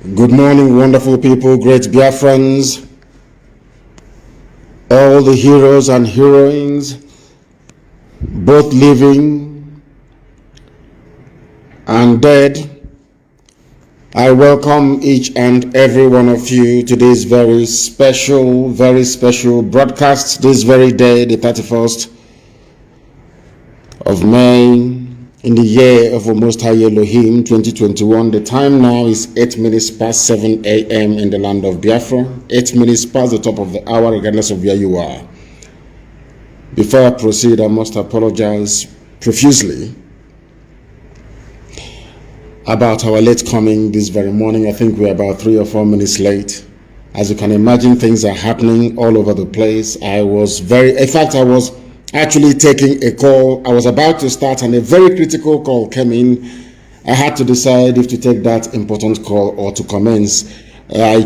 Good morning, wonderful people, great Biafrans, all the heroes and heroines, both living and dead. I welcome each and every one of you to this very special broadcast, this very day, the 31st of May, in the year of the Most High Elohim 2021. The time now is 8 minutes past 7 a.m. in the land of Biafra, 8 minutes past the top of the hour, regardless of where you are. Before I proceed, I must apologize profusely about our late coming this very morning. I think we're about 3 or 4 minutes late. As you can imagine, things are happening all over the place. I was actually taking a call. I was about to start and a very critical call came in. I had to decide if to take that important call or to commence. I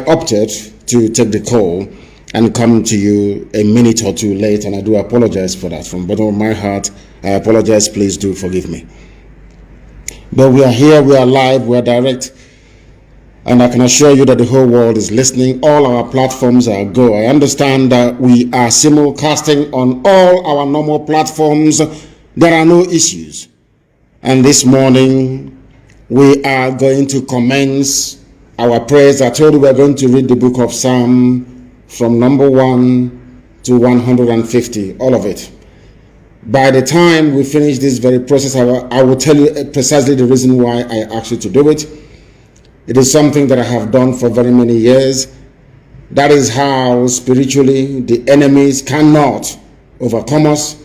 opted to take the call and come to you a minute or two late, and I do apologize for that. From the bottom of my heart, I apologize. Please do forgive me. But we are here, we are live, we are direct, and I can assure you that the whole world is listening. All our platforms are go. I understand that we are simulcasting on all our normal platforms. There are no issues. And this morning, we are going to commence our prayers. I told you we are going to read the book of Psalm from number 1 to 150, all of it. By the time we finish this very process, I will tell you precisely the reason why I asked you to do it. It is something that I have done for very many years. That is how spiritually the enemies cannot overcome us,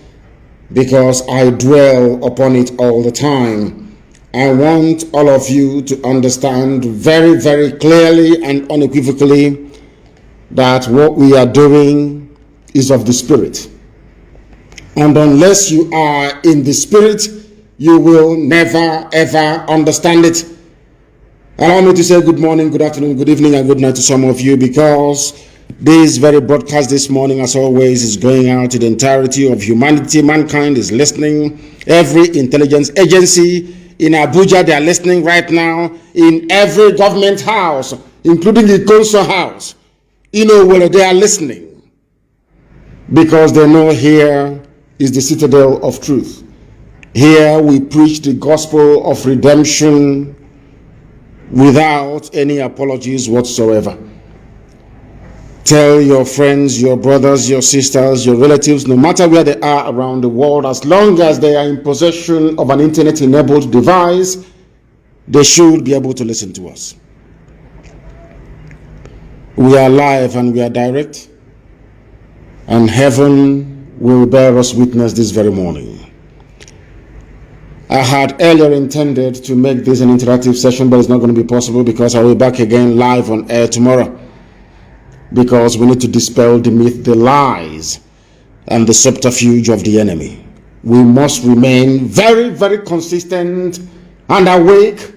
because I dwell upon it all the time. I want all of you to understand very, very clearly and unequivocally that what we are doing is of the Spirit. And unless you are in the Spirit, you will never, ever understand it. Allow me to say good morning, good afternoon, good evening, and good night to some of you, because this very broadcast this morning, as always, is going out to the entirety of humanity. Mankind is listening. Every intelligence agency in Abuja, they are listening right now. In every government house, including the council house, where they are listening, because they know here is the citadel of truth. Here we preach the gospel of redemption without any apologies whatsoever. Tell your friends, your brothers, your sisters, your relatives, no matter where they are around the world, as long as they are in possession of an internet-enabled device, they should be able to listen to us. We are live and we are direct, and heaven will bear us witness this very morning. I had earlier intended to make this an interactive session, but it's not going to be possible because I will be back again live on air tomorrow. Because we need to dispel the myth, the lies, and the subterfuge of the enemy. We must remain very, very consistent and awake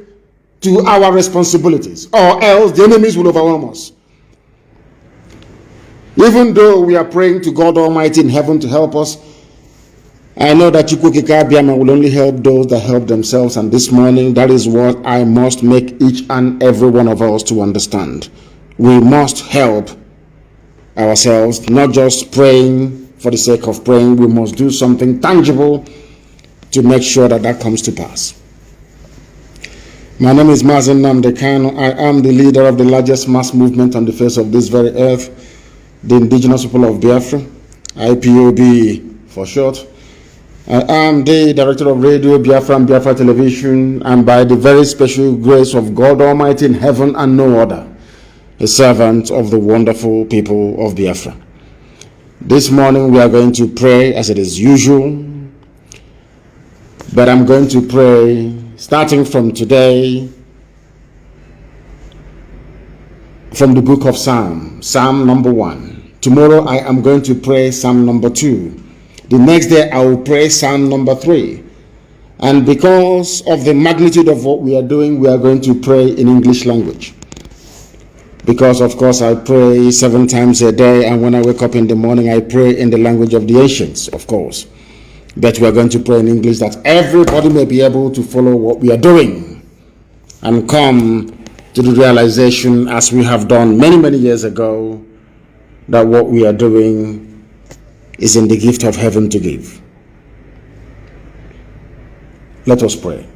to our responsibilities, or else the enemies will overwhelm us. Even though we are praying to God Almighty in heaven to help us, I know that Chukwukika will only help those that help themselves, and this morning, that is what I must make each and every one of us to understand. We must help ourselves, not just praying for the sake of praying. We must do something tangible to make sure that that comes to pass. My name is Manzi Nnamdi Kanu. I am the leader of the largest mass movement on the face of this very earth, the indigenous people of Biafra, Ipob for short. I am the director of radio, Biafran, Biafra television, and by the very special grace of God Almighty in heaven and no other, a servant of the wonderful people of Biafra. This morning we are going to pray as it is usual, but I'm going to pray starting from today from the book of Psalm number 1. Tomorrow I am going to pray Psalm number 2. The next day I will pray Psalm number 3. And because of the magnitude of what we are doing, we are going to pray in English language. Because of course I pray 7 times a day, and when I wake up in the morning I pray in the language of the ancients, of course. But we are going to pray in English that everybody may be able to follow what we are doing and come to the realization, as we have done many, many years ago, that what we are doing is in the gift of heaven to give. Let us pray.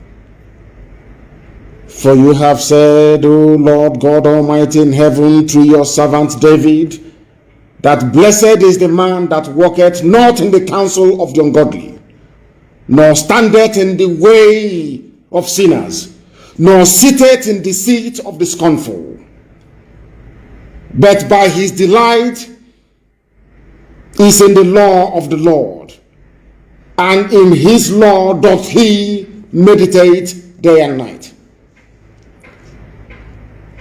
For you have said, O Lord God Almighty in heaven, through your servant David, that blessed is the man that walketh not in the counsel of the ungodly, nor standeth in the way of sinners, nor sitteth in the seat of the scornful. But by his delight is in the law of the Lord, and in his law doth he meditate day and night.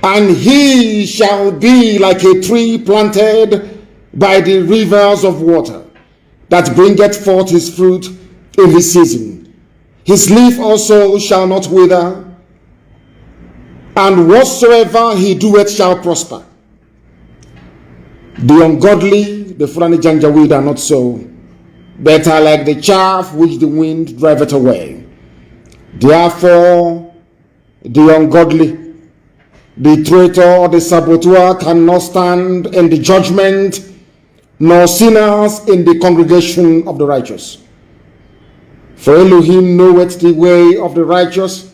And he shall be like a tree planted by the rivers of water, that bringeth forth his fruit in his season. His leaf also shall not wither, and whatsoever he doeth shall prosper. The ungodly, the Fulani Janjaweed, are not so, but are like the chaff which the wind driveth away. Therefore, the ungodly, the traitor, the saboteur cannot stand in the judgment, nor sinners in the congregation of the righteous. For Elohim knoweth the way of the righteous,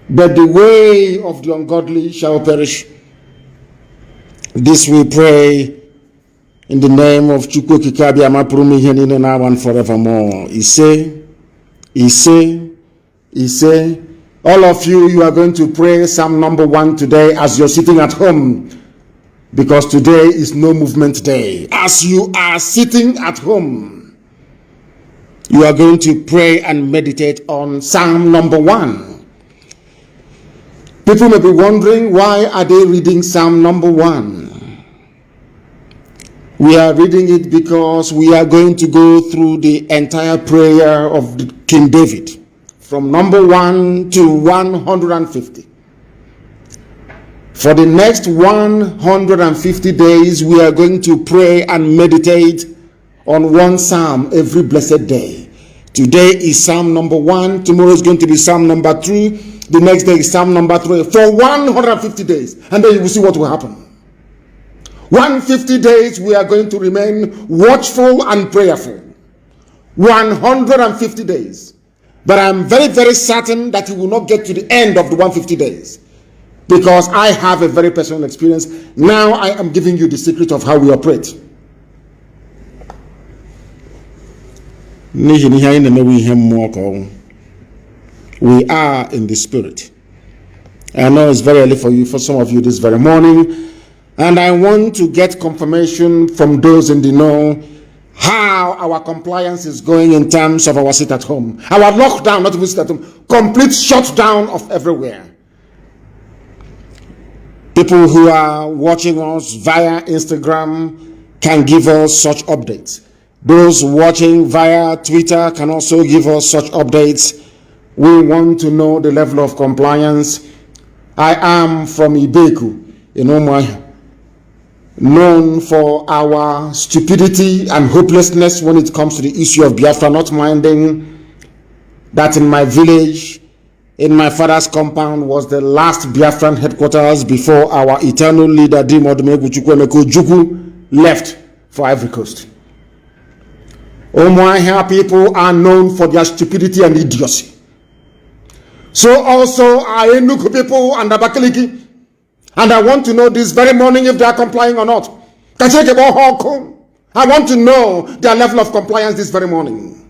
but the way of the ungodly shall perish. This we pray in the name of Chukwu Kikabi Amapurumi Henine now and forevermore. He say, all of you are going to pray Psalm number 1 today as you're sitting at home, because today is no movement day. As you are sitting at home, you are going to pray and meditate on Psalm number 1. People may be wondering, why are they reading Psalm number 1? We are reading it because we are going to go through the entire prayer of King David, from number 1 to 150. For the next 150 days, we are going to pray and meditate on one psalm every blessed day. Today is Psalm number 1. Tomorrow is going to be Psalm number 2. The next day is Psalm number 3. For 150 days. And then you will see what will happen. 150 days, we are going to remain watchful and prayerful. 150 days. But I'm very, very certain that you will not get to the end of the 150 days, because I have a very personal experience. Now I am giving you the secret of how we operate. We are in the spirit. I know it's very early for some of you this very morning, and I want to get confirmation from those in the know how our compliance is going in terms of our sit at home. Our lockdown, not even sit at home, complete shutdown of everywhere. People who are watching us via Instagram can give us such updates. Those watching via Twitter can also give us such updates. We want to know the level of compliance. I am from Ibeku in Umuahia, known for our stupidity and hopelessness when it comes to the issue of Biafra, not minding that in my village, in my father's compound, was the last Biafran headquarters before our eternal leader Dimodumegu Chukwuemeka left for Ivory Coast. Umuahia people are known for their stupidity and idiocy. So also are Enugu people and Abakaliki. And I want to know this very morning if they are complying or not. I want to know their level of compliance this very morning.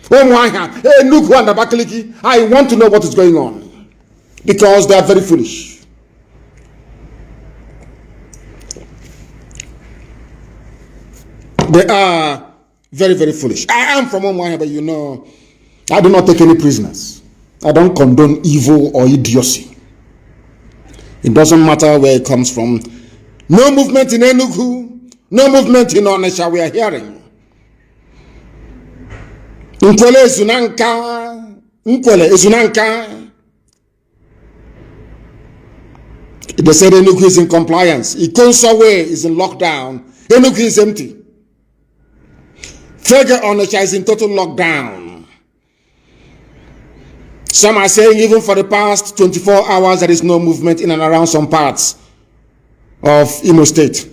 Enugu and Abakaliki, I want to know what is going on, because they are very foolish. They are very, very foolish. I am from Umuahia, but you know, I do not take any prisoners. I don't condone evil or idiocy. It doesn't matter where it comes from. No movement in Enugu, no movement in Onitsha, we are hearing. Nkwele Zunanka. They said Enugu is in compliance. Ikonsawe is in lockdown. Enugu is empty. Fega Onitsha is in total lockdown. Some are saying even for the past 24 hours, there is no movement in and around some parts of Imo State.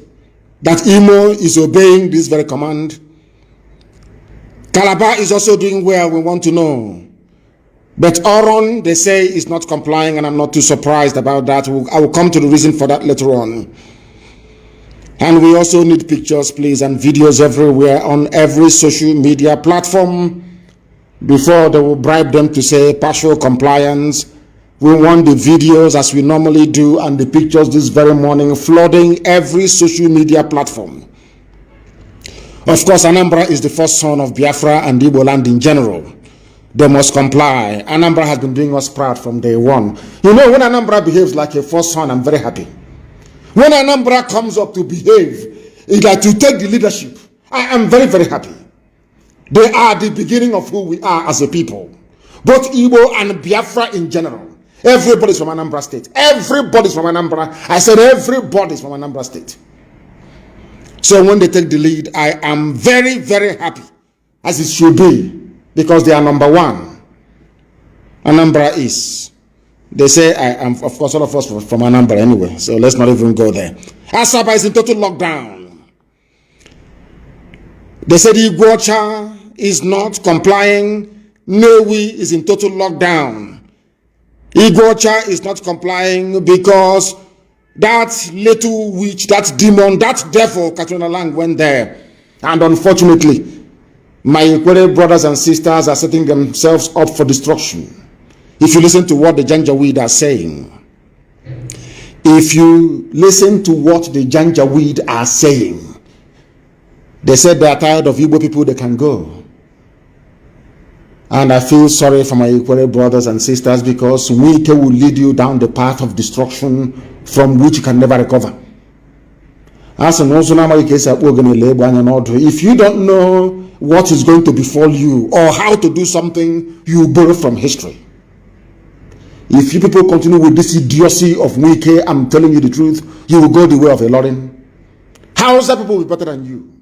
That Imo is obeying this very command. Calabar is also doing well, we want to know. But Oron, they say, is not complying, and I'm not too surprised about that. I will come to the reason for that later on. And we also need pictures, please, and videos everywhere on every social media platform before they will bribe them to say partial compliance. We want the videos as we normally do and the pictures this very morning flooding every social media platform. Of course, Anambra is the first son of Biafra and Igbo land in general. They must comply. Anambra has been doing us proud from day one. You know, when Anambra behaves like a first son, I'm very happy. When Anambra comes up to behave, it's like to take the leadership. I am very, very happy. They are the beginning of who we are as a people. Both Igbo and Biafra in general. Everybody's from Anambra State. Everybody's from Anambra. I said everybody's from Anambra State. So when they take the lead, I am very, very happy, as it should be, because they are number one. Anambra is. They say I am, of course, all of us from Anambra anyway, so let's not even go there. Asaba is in total lockdown. They said Iguacha is not complying. Newi is in total lockdown. Iguacha is not complying because that little witch, that demon, that devil, Katrina Lang went there. And unfortunately, my Ikwere brothers and sisters are setting themselves up for destruction. If you listen to what the Janjaweed are saying, if you listen to what the Janjaweed are saying, they said they are tired of Igbo people, they can go. And I feel sorry for my Ikwere brothers and sisters, because Wike will lead you down the path of destruction from which you can never recover. If you don't know what is going to befall you or how to do something, you borrow from history. If you people continue with this idiocy of Wike, I'm telling you the truth, you will go the way of a Lorin. Hausa people will be better than you.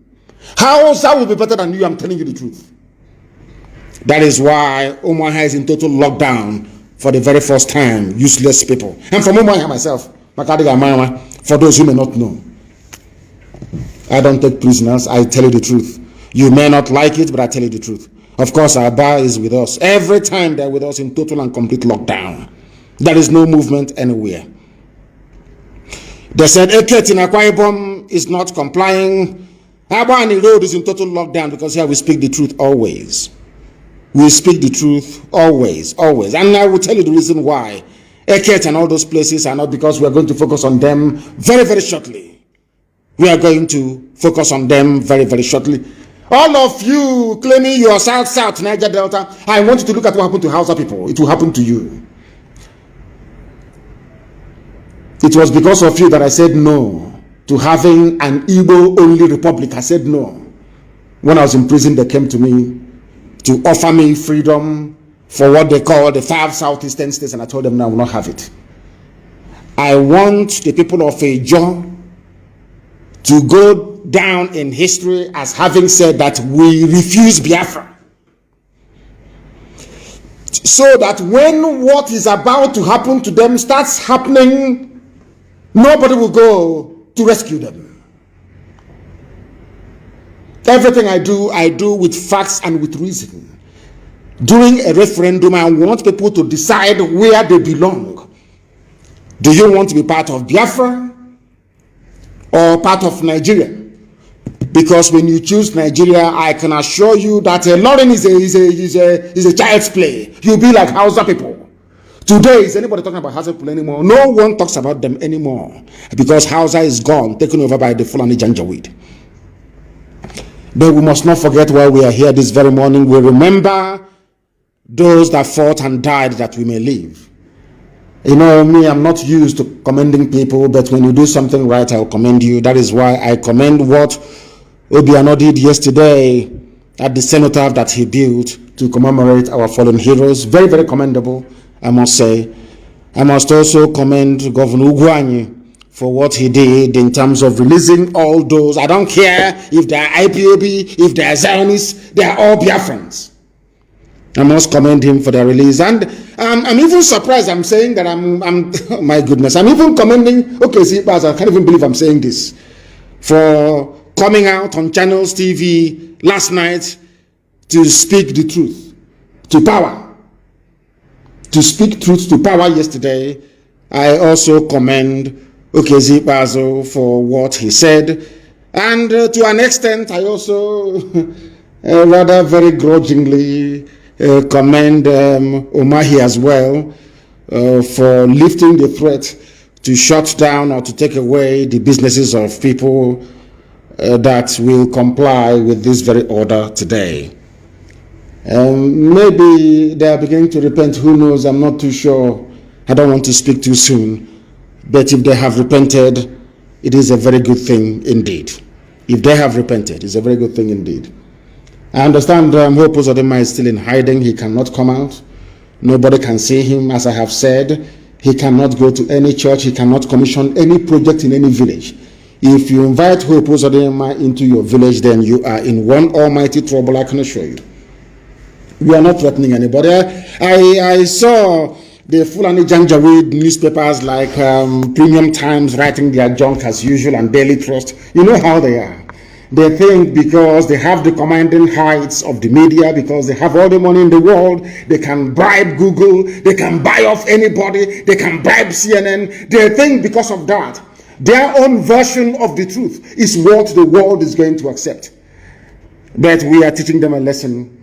Hausa will be better than you, I'm telling you the truth. That is why Omaha is in total lockdown for the very first time. Useless people. And from Omaha myself, for those who may not know, I don't take prisoners, I tell you the truth. You may not like it, but I tell you the truth. Of course, our bar is with us. Every time they're with us in total and complete lockdown. There is no movement anywhere. They said Eket in Akwa Ibom is not complying. Abani Road is in total lockdown, because here we speak the truth always. We speak the truth always, always. And I will tell you the reason why. Eket and all those places are not, because we are going to focus on them very, very shortly. We are going to focus on them very, very shortly. All of you claiming you are South, Niger Delta, I want you to look at what happened to Hausa people. It will happen to you. It was because of you that I said no to having an Igbo-only republic. I said no. When I was in prison, they came to me to offer me freedom for what they call the 5 southeastern states, and I told them no, I will not have it. I want the people of Ejo to go down in history as having said that we refuse Biafra. So that when what is about to happen to them starts happening, nobody will go to rescue them. Everything I do with facts and with reason. During a referendum, I want people to decide where they belong. Do you want to be part of Biafra or part of Nigeria? Because when you choose Nigeria, I can assure you that Lauren is a child's play. You'll be like Hausa people. Today, is anybody talking about Hausa people anymore? No one talks about them anymore, because Hausa is gone, taken over by the Fulani Janjaweed. But we must not forget why we are here this very morning. We remember those that fought and died that we may live. You know me, I'm not used to commending people, but when you do something right, I'll commend you. That is why I commend what Obiano did yesterday at the cenotaph that he built to commemorate our fallen heroes. Very, very commendable, I must say. I must also commend Governor Ugwuanyi for what he did in terms of releasing all those. I don't care if they are IPOB, if they are Zionists, they are all Biafrans. I must commend him for the release. And I'm even surprised I'm saying that I'm my goodness. I'm even commending, okay, see, I can't even believe I'm saying this, for coming out on Channels TV last night to speak the truth to power. To speak truth to power yesterday. I also commend Okezi Bazo for what he said. And to an extent, I also rather very grudgingly commend Omahi as well for lifting the threat to shut down or to take away the businesses of people that will comply with this very order today. Maybe they are beginning to repent, who knows, I'm not too sure. I don't want to speak too soon. But if they have repented, it is a very good thing indeed. If they have repented, it's a very good thing indeed. I understand Hope Uzodinma is still in hiding. He cannot come out. Nobody can see him, as I have said. He cannot go to any church. He cannot commission any project in any village. If you invite Hope Uzodinma into your village, then you are in one almighty trouble, I can assure you. We are not threatening anybody. I saw the Fulani Janjaweed newspapers like Premium Times writing their junk as usual and Daily Trust. You know how they are. They think because they have the commanding heights of the media, because they have all the money in the world, they can bribe Google, they can buy off anybody, they can bribe CNN. They think because of that, their own version of the truth is what the world is going to accept. But we are teaching them a lesson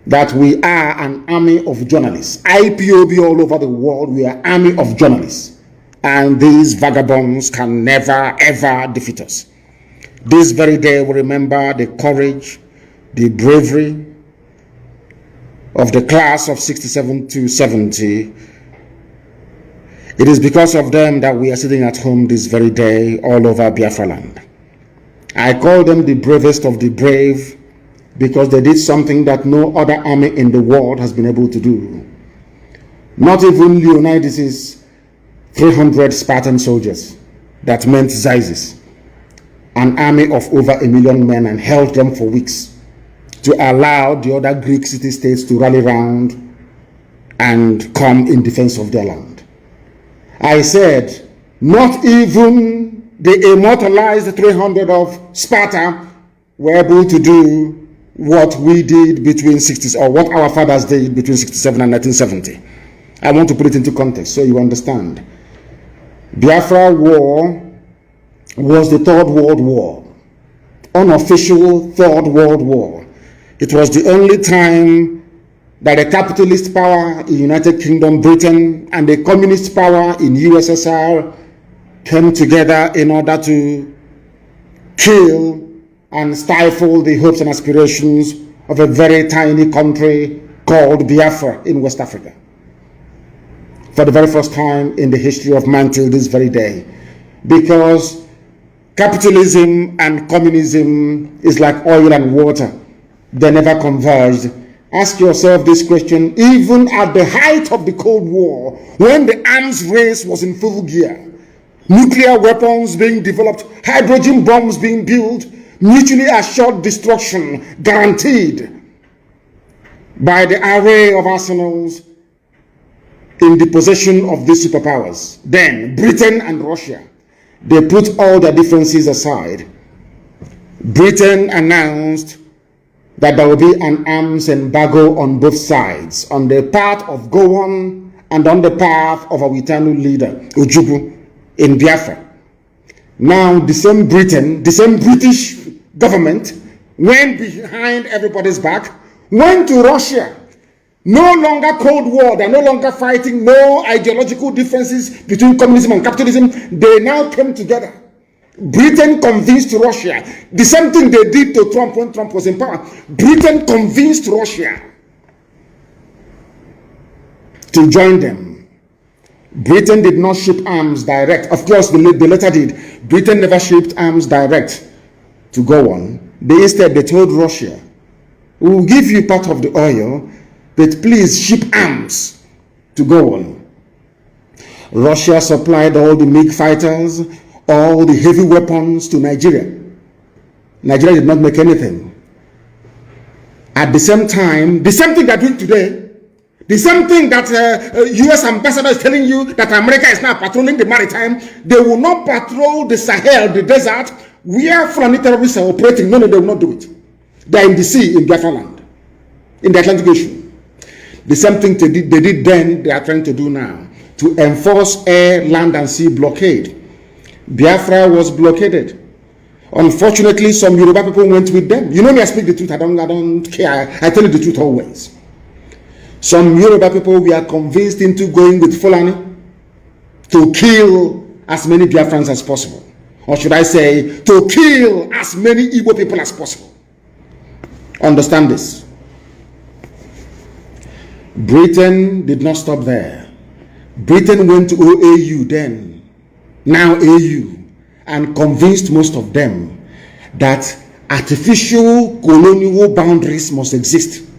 that we are an army of journalists. IPOB all over the world, we are an army of journalists. And these vagabonds can never, ever defeat us. This very day we remember the courage, the bravery of the class of 67 to 70. It is because of them that we are sitting at home this very day all over Biafra land. I call them the bravest of the brave because they did something that no other army in the world has been able to do. Not even Leonidas' 300 Spartan soldiers that meant Xyzis, an army of over 1 million men, and held them for weeks to allow the other Greek city-states to rally round and come in defense of their land. I said, not even the immortalized 300 of Sparta were able to do what we did between 60s, or what our fathers did between 67 and 1970. I want to put it into context so you understand. Biafra War was the Third World War, unofficial Third World War. It was the only time that a capitalist power in United Kingdom, Britain, and a communist power in USSR came together in order to kill and stifle the hopes and aspirations of a very tiny country called Biafra in West Africa. For the very first time in the history of man till this very day. Because capitalism and communism is like oil and water. They never converged. Ask yourself this question, even at the height of the Cold War, when the arms race was in full gear, nuclear weapons being developed, hydrogen bombs being built, mutually assured destruction guaranteed by the array of arsenals in the possession of these superpowers. Then Britain and Russia, they put all their differences aside. Britain announced that there will be an arms embargo on both sides, on the part of Gowon and on the part of our eternal leader, Ojukwu, in Biafra. Now, the same Britain, the same British government went behind everybody's back, went to Russia. No longer Cold War, they're no longer fighting, no ideological differences between communism and capitalism. They now came together. Britain convinced Russia, the same thing they did to Trump when Trump was in power. Britain convinced Russia to join them. Britain did not ship arms direct. Of course, the latter did. Britain never shipped arms direct to go on. Instead, they told Russia, we will give you part of the oil, but please ship arms to go on. Russia supplied all the MiG fighters, all the heavy weapons to Nigeria. Nigeria did not make anything. At the same time, the same thing they're doing today, the same thing that U.S. ambassador is telling you that America is now patrolling the maritime, they will not patrol the Sahel, the desert, where Fulani terrorists are operating. No, they will not do it. They are in the sea, in Biafra land, in the Atlantic Ocean. The same thing they did then, they are trying to do now, to enforce air, land, and sea blockade. Biafra was blockaded. Unfortunately, some Yoruba people went with them. You know me, I speak the truth. I don't care. I tell you the truth always. Some Yoruba people were convinced into going with Fulani to kill as many Biafrans as possible. Or should I say, to kill as many Igbo people as possible. Understand this. Britain did not stop there. Britain went to OAU then, now AU, and convinced most of them that artificial colonial boundaries must exist.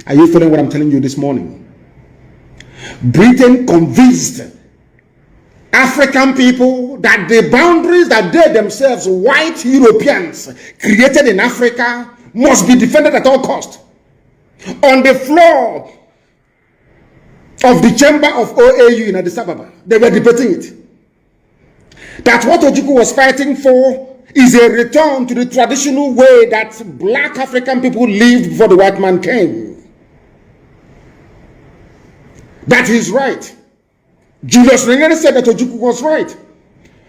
Are you following what I'm telling you this morning? Britain convinced African people that the boundaries that they themselves, white Europeans, created in Africa must be defended at all costs. On the floor of the chamber of OAU in Addis Ababa, they were debating it. That what Ojukwu was fighting for is a return to the traditional way that black African people lived before the white man came. That is right. Julius Nyerere said that Ojukwu was right.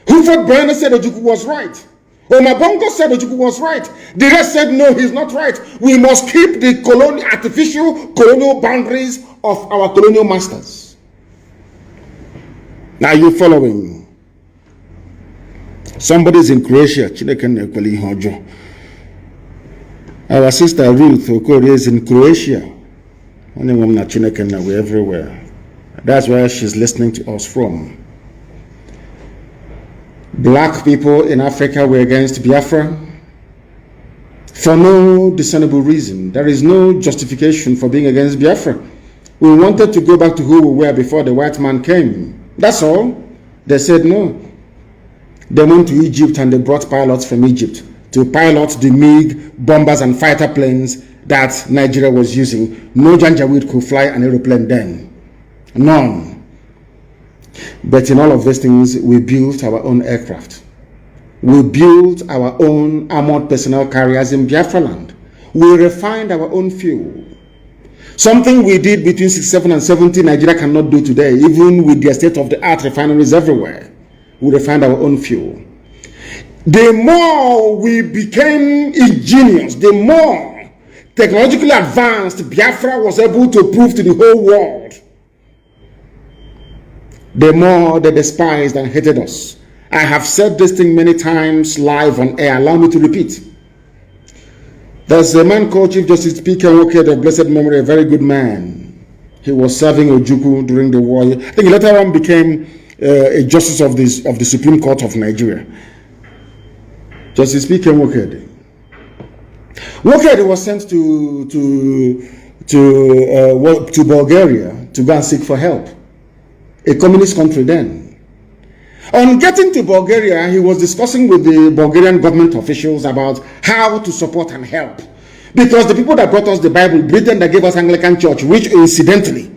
Huford Brenner said Ojukwu was right. Omar Bongo said Ojukwu was right. The rest said no, he's not right. We must keep the artificial colonial boundaries of our colonial masters. Now you following? Somebody's in Croatia. Our sister Ruth Okori is in Croatia. We're everywhere. That's where she's listening to us from. Black people in Africa were against Biafra for no discernible reason. There is no justification for being against Biafra. We wanted to go back to who we were before the white man came. That's all. They said no. They went to Egypt and they brought pilots from Egypt to pilot the MiG bombers and fighter planes that Nigeria was using. No Janjaweed could fly an aeroplane then. None. But in all of these things, we built our own aircraft. We built our own armored personnel carriers in Biafra land. We refined our own fuel. Something we did between 67 and 70, Nigeria cannot do today, even with their state-of-the-art refineries everywhere. We refined our own fuel. The more we became ingenious, the more technologically advanced Biafra was able to prove to the whole world, the more they despised and hated us. I have said this thing many times live on air. Allow me to repeat. There's a man called Chief Justice P.K. Nwoke, of blessed memory, a very good man. He was serving Ojukwu during the war. I think he later on became a justice of the Supreme Court of Nigeria. Justice P.K. Nwoke. Nwoke was sent to Bulgaria to go and seek for help. A communist country then. On getting to Bulgaria, he was discussing with the Bulgarian government officials about how to support and help. Because the people that brought us the Bible, Britain that gave us Anglican Church, which incidentally,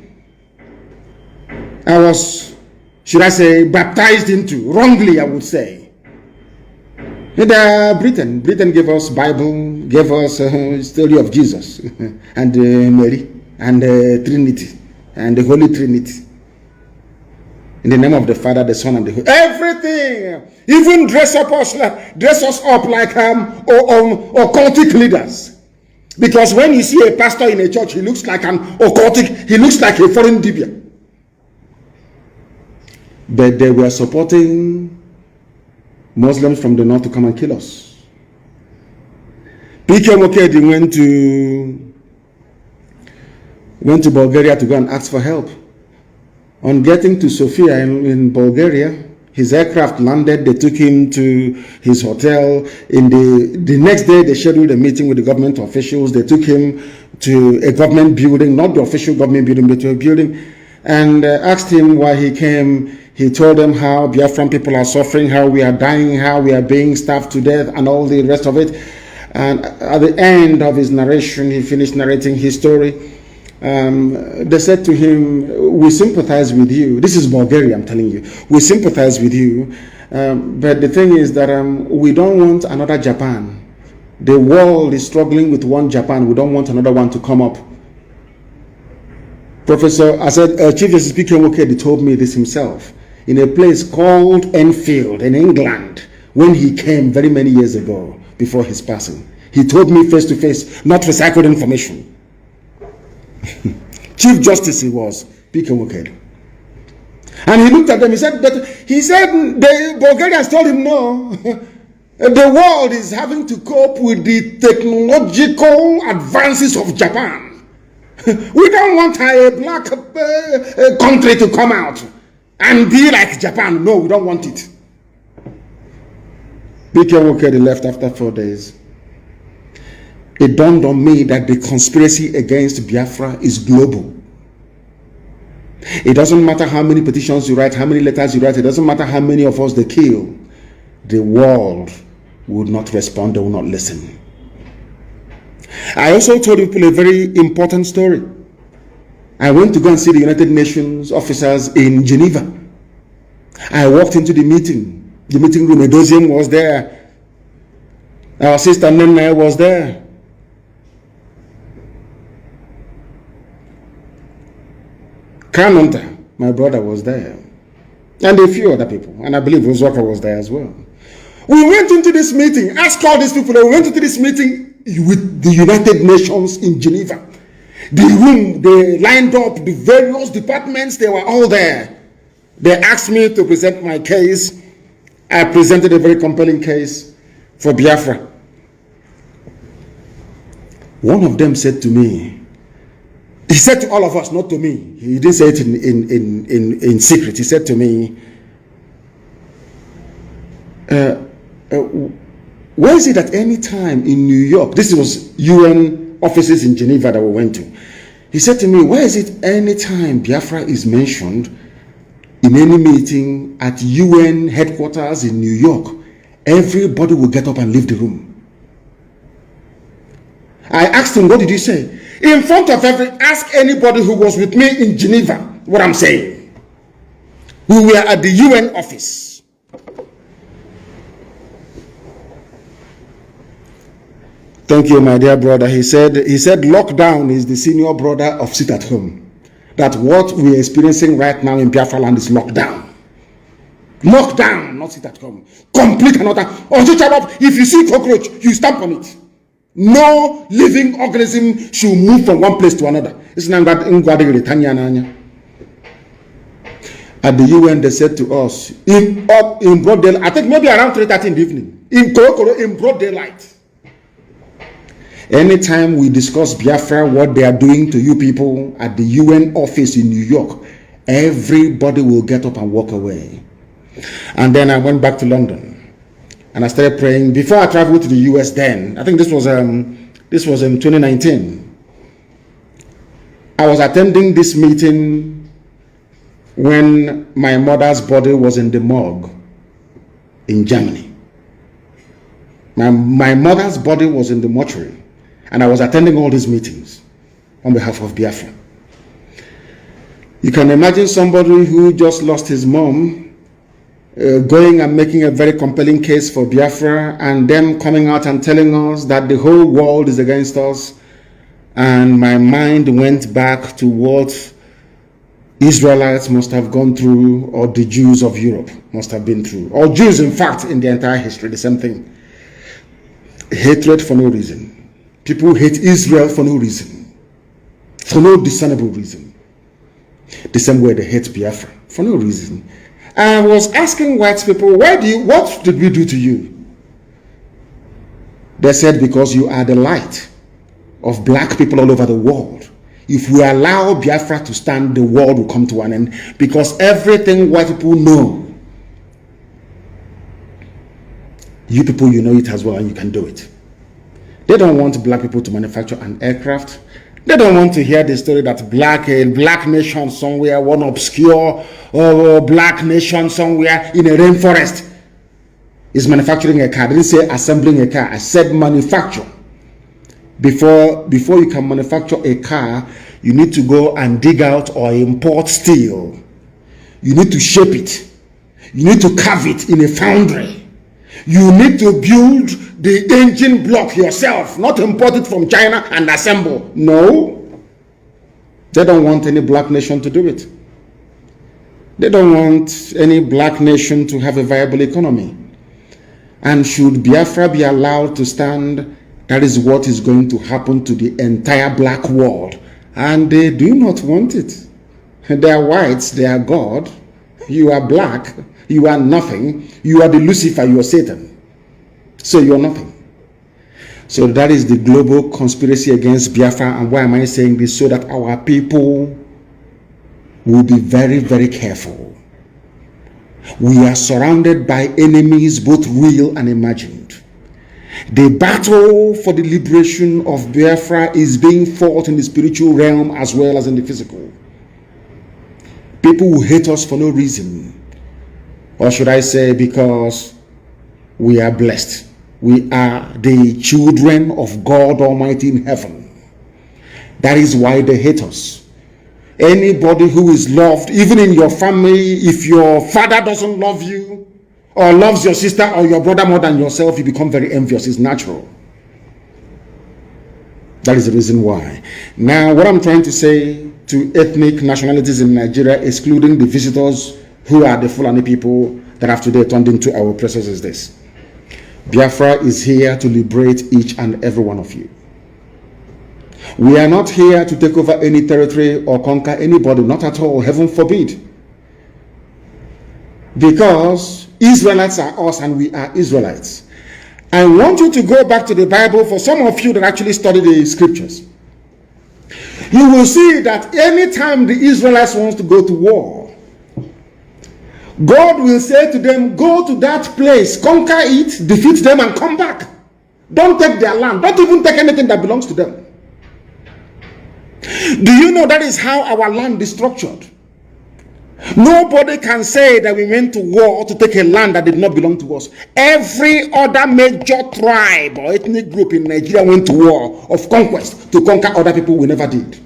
I was, should I say, baptized into, wrongly I would say. Britain gave us Bible, gave us story of Jesus, and Mary, and Trinity, and the Holy Trinity. In the name of the Father, the Son, and the Holy. Everything, even dress us up like occultic leaders. Because when you see a pastor in a church, he looks like an occultic. He looks like a foreign dibia. But they were supporting Muslims from the north to come and kill us. P.K. Nwoke went to Bulgaria to go and ask for help. On getting to Sofia in Bulgaria, his aircraft landed. They took him to his hotel. In the next day, they scheduled a meeting with the government officials. They took him to a government building, not the official government building, but to a building, and asked him why he came. He told them how Biafran people are suffering, how we are dying, how we are being starved to death, and all the rest of it. And at the end of his narration, he finished narrating his story. They said to him, we sympathize with you. This is Bulgaria, I'm telling you. We sympathize with you. But the thing is that we don't want another Japan. The world is struggling with one Japan. We don't want another one to come up. Chief Justice P.K. Nwokedi told me this himself in a place called Enfield in England when he came very many years ago before his passing. He told me face to face, not recycled information. Chief Justice he was, P.K. Nwokedi. And he looked at them, he said, the Bulgarians told him no. The world is having to cope with the technological advances of Japan. We don't want a black country to come out and be like Japan. No, we don't want it. P.K. Nwokedi left after 4 days. It dawned on me that the conspiracy against Biafra is global. It doesn't matter how many petitions you write, how many letters you write, it doesn't matter how many of us they kill. The world would not respond, they will not listen. I also told people a very important story. I went to go and see the United Nations officers in Geneva. I walked into the meeting room. Edoziem was there. Our sister Nene was there. Kanunta, my brother, was there. And a few other people. And I believe Uzwaka was there as well. We went into this meeting, asked all these people, we went into this meeting with the United Nations in Geneva. The room, they lined up, the various departments, they were all there. They asked me to present my case. I presented a very compelling case for Biafra. One of them said to me, he said to all of us, not to me. He didn't say it in secret. He said to me, where is it at any time in New York? This was UN offices in Geneva that we went to. He said to me, where is it any time Biafra is mentioned in any meeting at UN headquarters in New York, everybody will get up and leave the room. I asked him, what did you say? In front of ask anybody who was with me in Geneva what I'm saying. We were at the UN office. Thank you, my dear brother. He said lockdown is the senior brother of sit at home. That what we are experiencing right now in Biafra land is lockdown. Lockdown, not sit at home. Complete another. If you see cockroach, you stamp on it. No living organism should move from one place to another. At the UN, they said to us, in broad daylight, I think maybe around 3:30 in the evening, in broad daylight. Anytime we discuss Biafra, what they are doing to you people at the UN office in New York, everybody will get up and walk away. And then I went back to London. And I started praying before I traveled to the US then. I think this was in 2019. I was attending this meeting when my mother's body was in the morgue in Germany. My mother's body was in the mortuary. And I was attending all these meetings on behalf of Biafra. You can imagine somebody who just lost his mom going and making a very compelling case for Biafra, and them coming out and telling us that the whole world is against us. And my mind went back to what Israelites must have gone through, or the Jews of Europe must have been through, or Jews in fact in the entire history, the same thing. Hatred for no reason. People hate Israel for no reason, for no discernible reason. The same way they hate Biafra, for no reason. I was asking white people, what did we do to you? They said, because you are the light of black people all over the world. If we allow Biafra to stand, the world will come to an end. Because everything white people know, you people, you know it as well, and you can do it. They don't want black people to manufacture an aircraft. They don't want to hear the story that black nation somewhere, one obscure black nation somewhere in a rainforest, is manufacturing a car. I didn't say assembling a car. I said manufacture. Before you can manufacture a car, you need to go and dig out or import steel. You need to shape it. You need to carve it in a foundry. You need to build the engine block yourself, not import it from China and assemble. No. They don't want any black nation to do it. They don't want any black nation to have a viable economy. And should Biafra be allowed to stand, that is what is going to happen to the entire black world. And they do not want it. They are whites, they are God. You are black, you are nothing. You are the Lucifer, you are Satan. So you are nothing. So that is the global conspiracy against Biafra. And why am I saying this? So that our people will be very, very careful. We are surrounded by enemies, both real and imagined. The battle for the liberation of Biafra is being fought in the spiritual realm as well as in the physical. People will hate us for no reason. Or should I say, because we are blessed. We are the children of God Almighty in heaven. That is why they hate us. Anybody who is loved, even in your family, if your father doesn't love you, or loves your sister or your brother more than yourself, you become very envious. It's natural. That is the reason why. Now, what I'm trying to say to ethnic nationalities in Nigeria, excluding the visitors who are the Fulani people that have today turned into our oppressors, is this. Biafra is here to liberate each and every one of you. We are not here to take over any territory or conquer anybody, not at all, heaven forbid. Because Israelites are us and we are Israelites. I want you to go back to the Bible for some of you that actually study the scriptures. You will see that anytime the Israelites want to go to war, God will say to them, go to that place, conquer it, defeat them and come back. Don't take their land. Don't even take anything that belongs to them. Do you know that is how our land is structured? Nobody can say that we went to war to take a land that did not belong to us. Every other major tribe or ethnic group in Nigeria went to war of conquest to conquer other people. We never did.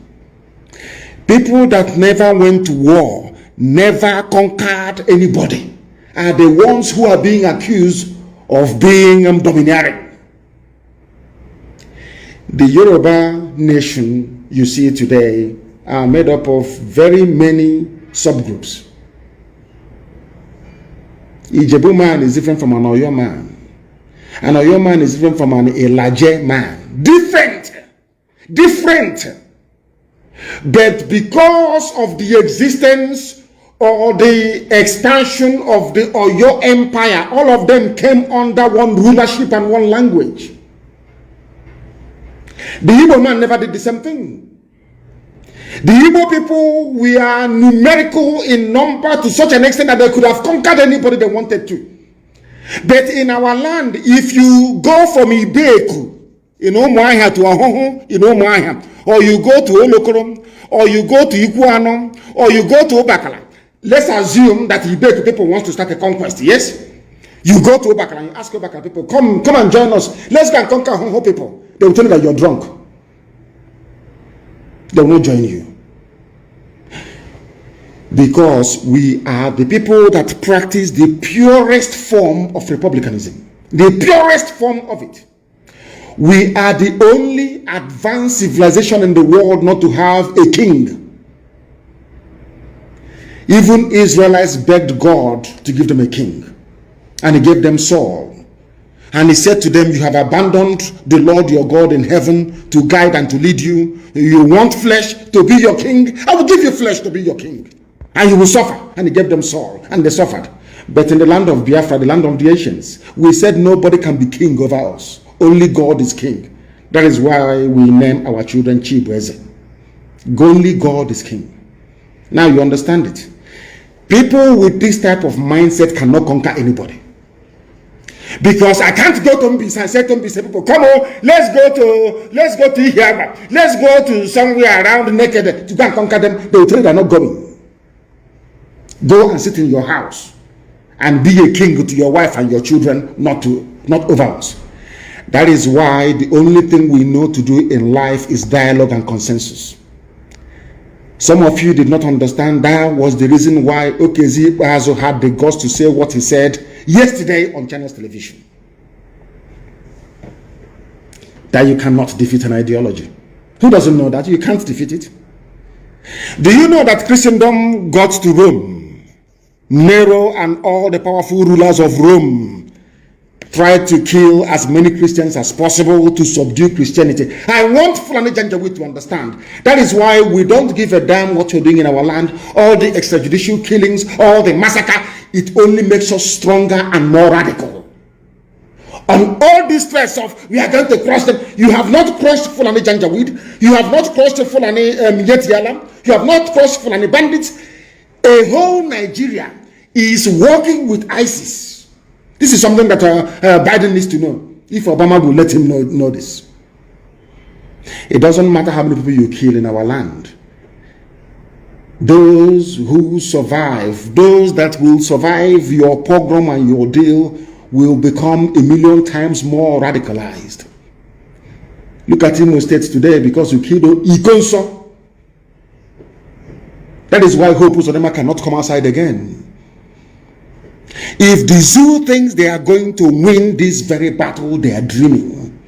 People that never went to war, never conquered anybody, are the ones who are being accused of being domineering. The Yoruba nation you see today are made up of very many subgroups. Ijebu man is different from an Oyo man. An Oyo man is different from an Elaje man. Different. But because of the existence or the expansion of the Oyo Empire, all of them came under one rulership and one language. The Igbo man never did the same thing. The Igbo people, we are numerical in number to such an extent that they could have conquered anybody they wanted to. But in our land, if you go from Ibeku, Moaha to Ahoho, Moaha, or you go to Olokorom, or you go to Iguano, or you go to Obakala, let's assume that Ibeku people want to start a conquest, yes? You go to Obakala and you ask Obakala people, come and join us. Let's go and conquer Ahoho people. They will tell you that you're drunk. They will not join you. Because we are the people that practice the purest form of republicanism. The purest form of it. We are the only advanced civilization in the world not to have a king. Even Israelites begged God to give them a king. And he gave them Saul. And he said to them, you have abandoned the Lord your God in heaven to guide and to lead you. You want flesh to be your king? I will give you flesh to be your king. And you will suffer. And he gave them Saul. And they suffered. But in the land of Biafra, the land of the Asians, we said nobody can be king over us. Only God is king. That is why we name our children Chibueze. Only God is king. Now you understand it. People with this type of mindset cannot conquer anybody. Because I can't go to Mbisa and say to Mbisa people, come on, let's go to Ihiaba. Let's go to somewhere around naked to go and conquer them. They will tell you they're not going. Go and sit in your house and be a king to your wife and your children, not over us. That is why the only thing we know to do in life is dialogue and consensus. Some of you did not understand that was the reason why Okezie also had the guts to say what he said yesterday on China's television. That you cannot defeat an ideology. Who doesn't know that? You can't defeat it. Do you know that Christendom got to Rome? Nero and all the powerful rulers of Rome tried to kill as many Christians as possible to subdue Christianity. I want Fulani Janjaweed to understand. That is why we don't give a damn what you're doing in our land. All the extrajudicial killings, all the massacre, it only makes us stronger and more radical. On all these threats of we are going to crush them, you have not crushed Fulani Janjaweed, you have not crushed Fulani Yetialam, you have not crushed Fulani bandits. A whole Nigeria is working with ISIS. This is something that Biden needs to know. If Obama will let him know this. It doesn't matter how many people you kill in our land. Those who survive, those that will survive your pogrom and your deal will become 1,000,000 times more radicalized. Look at Imo State today because you killed Ikonso. That is why Hope Uzodinma cannot come outside again. If the zoo thinks they are going to win this very battle, they are dreaming.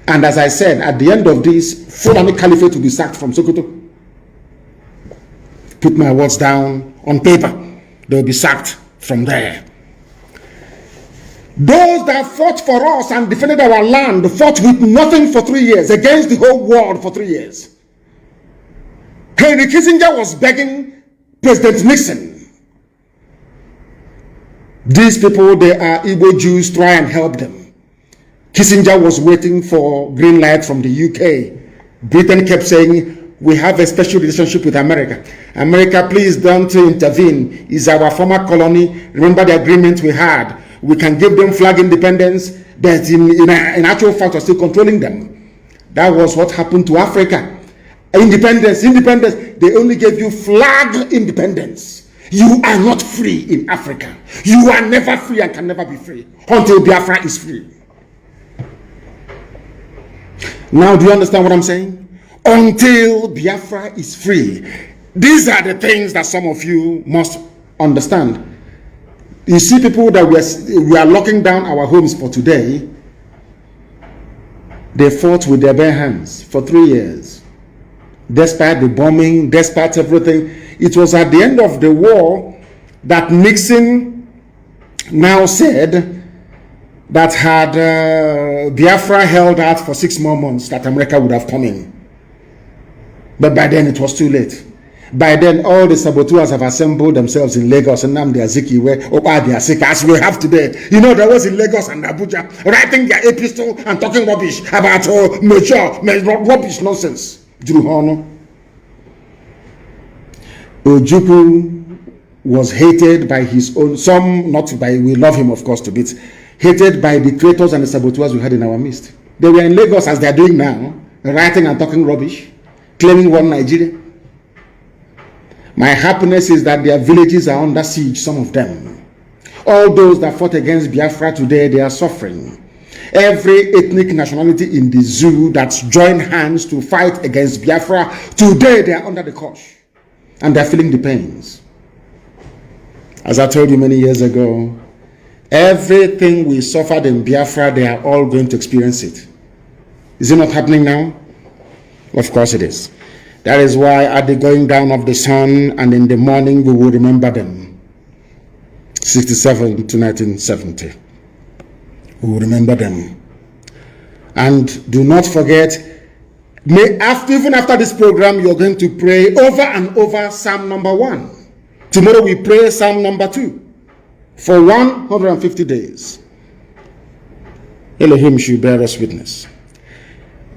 And as I said, at the end of this, Fulani Caliphate will be sacked from Sokoto. Put my words down on paper. They will be sacked from there. Those that fought for us and defended our land fought with nothing for 3 years against the whole world for 3 years. Henry Kissinger was begging President Nixon. These people, they are Igbo Jews, try and help them. Kissinger was waiting for green light from the UK. Britain kept saying, we have a special relationship with America. America, please don't intervene. It's our former colony. Remember the agreement we had. We can give them flag independence, but in actual fact, we're still controlling them. That was what happened to Africa. Independence. They only gave you flag independence. You are not free in Africa. You are never free and can never be free until Biafra is free. Now, do you understand what I'm saying? Until Biafra is free. These are the things that some of you must understand. You see people that we are locking down our homes for today, they fought with their bare hands for 3 years. Despite the bombing, despite everything. It was at the end of the war that Nixon now said that had Biafra held out for 6 more months, that America would have come in. But by then it was too late. By then all the saboteurs have assembled themselves in Lagos and NNAMDI'S, where Obadiasika, as we have today. You know, there was in Lagos and Abuja writing their epistle and talking rubbish about rubbish nonsense. Ojukwu was hated by his own, some not by, we love him of course to bits, hated by the traitors and the saboteurs we had in our midst. They were in Lagos as they are doing now, writing and talking rubbish, claiming one Nigeria. My happiness is that their villages are under siege, some of them. All those that fought against Biafra today, they are suffering. Every ethnic nationality in the zoo that's joined hands to fight against Biafra, today they are under the cosh. And they're feeling the pains. As I told you many years ago, everything we suffered in Biafra, they are all going to experience it. Is it not happening now? Of course it is. That is why at the going down of the sun and in the morning we will remember them. 67 to 1970. We will remember them. And do not forget, even after this program, you're going to pray over and over Psalm number 1. Tomorrow we pray Psalm number 2 for 150 days. Elohim should bear us witness.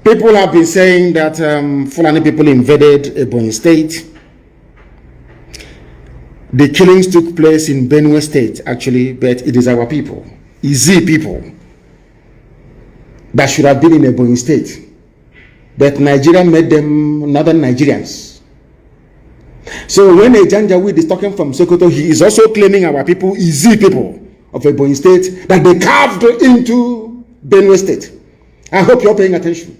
People have been saying that Fulani people invaded Ebonyi State. The killings took place in Benue State, actually, but it is our people, Izi people, that should have been in Ebonyi State. But Nigeria made them Northern Nigerians. So when a Janjaweed is talking from Sokoto, he is also claiming our people, easy people of Ebonyi State, that they carved into Benue State. I hope you're paying attention.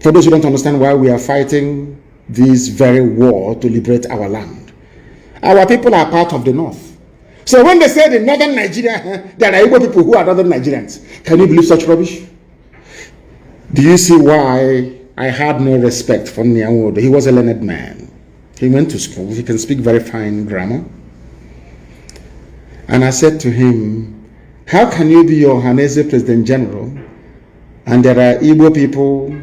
For those who don't understand why we are fighting this very war to liberate our land. Our people are part of the North. So when they say in northern Nigeria, there are Igbo people who are northern Nigerians, can you believe such rubbish? Do you see why I had no respect for Nyawodo? He was a learned man. He went to school. He can speak very fine grammar. And I said to him, how can you be your Hanese President General and there are Igbo people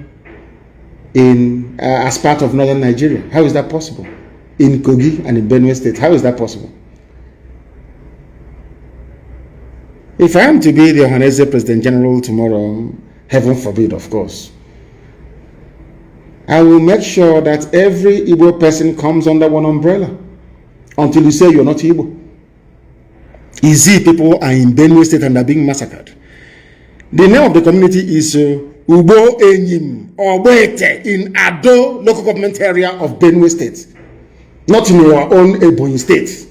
in as part of northern Nigeria? How is that possible? In Kogi and in Benue State, how is that possible? If I am to be the Hanese President General tomorrow, heaven forbid, of course, I will make sure that every Igbo person comes under one umbrella until you say you're not Igbo. Izzi people are in Benue State and are being massacred. The name of the community is Ubo Enyim or Wete in Ado local government area of Benue State, not in our own Ebonyi State.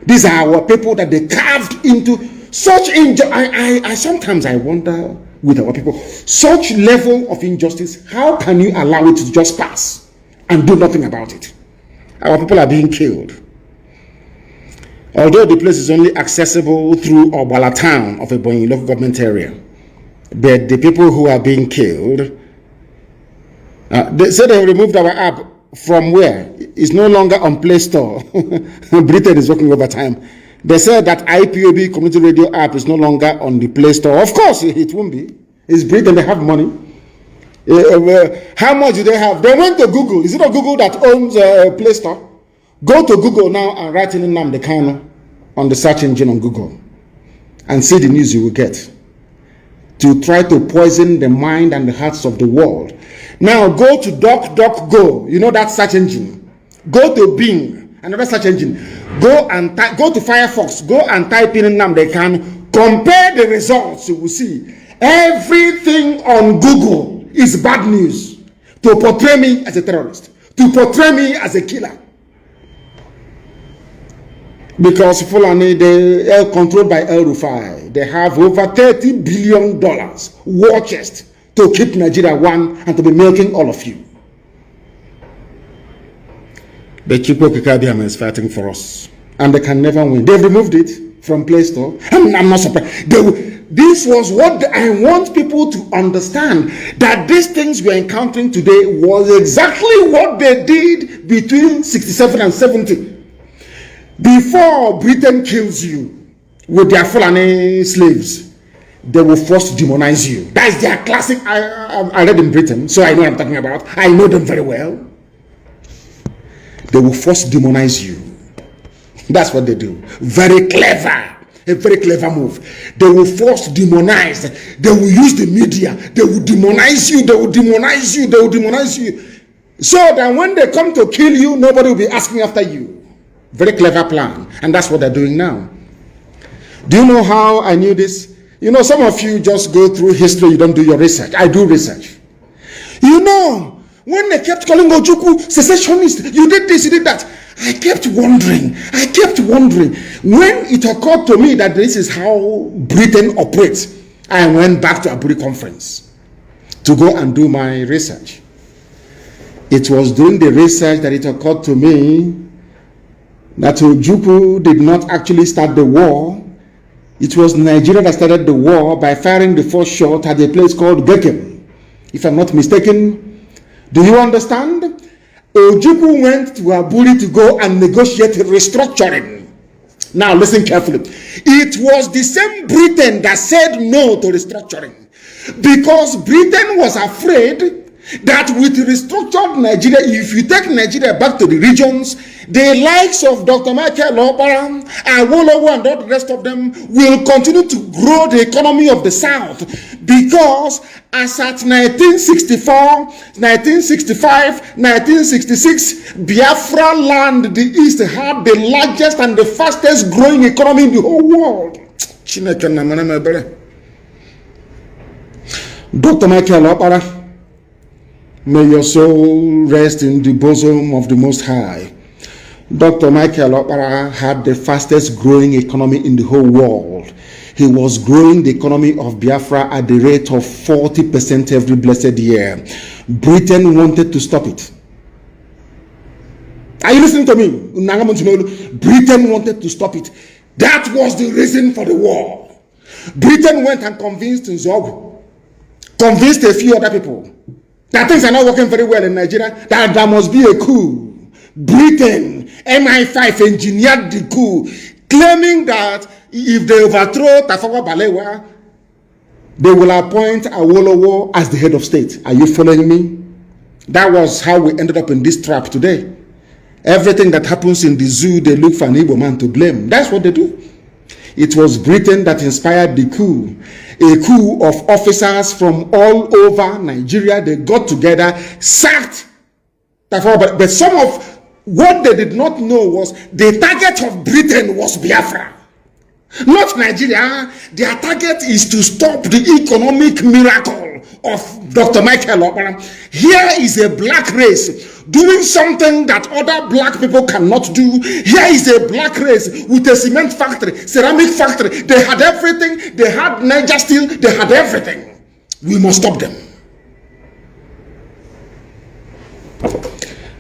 These are our people that they carved into such injustice. I sometimes I wonder with our people, such level of injustice, how can you allow it to just pass and do nothing about it? Our people are being killed. Although the place is only accessible through Obala town of Ebonyi local government area, but the people who are being killed, they say they removed our app from where? It's no longer on Play Store. Britain is working overtime. They said that IPOB community radio app is no longer on the Play Store. Of course, it won't be. It's Britain, they have money. How much do they have? They went to Google. Is it not Google that owns Play Store? Go to Google now and write in NNAMDI Kanu on the search engine on Google and see the news you will get to try to poison the mind and the hearts of the world. Now go to DuckDuckGo, you know that search engine. Go to Bing, another search engine. Go to Firefox, go and type in NNAMDI Kanu. Compare the results, you will see. Everything on Google is bad news to portray me as a terrorist, to portray me as a killer. Because Fulani, they are controlled by El Rufai. They have over $30 billion war chest to keep Nigeria one and to be milking all of you. The Chikwo Kikabiam is fighting for us. And they can never win. They've removed it from Play Store. I'm not surprised. This was what I want people to understand. That these things we're encountering today was exactly what they did between 67 and 70. Before Britain kills you with their Fulani slaves, they will first demonize you. That is their classic. I read in Britain, so I know what I'm talking about. I know them very well. They will first demonize you. That's what they do. Very clever. A very clever move. They will first demonize. They will use the media. They will demonize you. They will demonize you. They will demonize you. So that when they come to kill you, nobody will be asking after you. Very clever plan. And that's what they're doing now. Do you know how I knew this? You know, some of you just go through history, you don't do your research. I do research. You know, when they kept calling Ojukwu secessionist, you did this, you did that. I kept wondering. When it occurred to me that this is how Britain operates, I went back to Aburi conference to go and do my research. It was during the research that it occurred to me that Ojukwu did not actually start the war. It was Nigeria that started the war by firing the first shot at a place called Gekem. If I'm not mistaken, do you understand? Ojukwu went to Aburi to go and negotiate restructuring. Now listen carefully. It was the same Britain that said no to restructuring because Britain was afraid that with restructured Nigeria, if you take Nigeria back to the regions, the likes of Dr. Michael Obaram, Awolowo and all the rest of them will continue to grow the economy of the South because as at 1964, 1965, 1966, Biafra land, the East, had the largest and the fastest growing economy in the whole world. Dr. Michael Obaram, May your soul rest in the bosom of the Most High. Dr. Michael Okpara had the fastest growing economy in the whole world. He was growing the economy of Biafra at the rate of 40% every blessed year. Britain wanted to stop it. Are you listening to me? Britain wanted to stop it. That was the reason for the war. Britain went and convinced Nzogu, convinced a few other people that things are not working very well in Nigeria, that there must be a coup. Britain, MI5 engineered the coup, claiming that if they overthrow Tafawa Balewa, they will appoint Awolowo as the head of state. Are you following me? That was how we ended up in this trap today. Everything that happens in the zoo, they look for an Igbo man to blame. That's what they do. It was Britain that inspired the coup. A coup of officers from all over Nigeria. They got together, sacked Tafawa. But some of what they did not know was the target of Britain was Biafra, not Nigeria. Their target is to stop the economic miracle of Dr. Michael Okpara. Here is a black race doing something that other black people cannot do. Here is a black race with a cement factory, ceramic factory. They had everything. They had Niger steel. They had everything. We must stop them.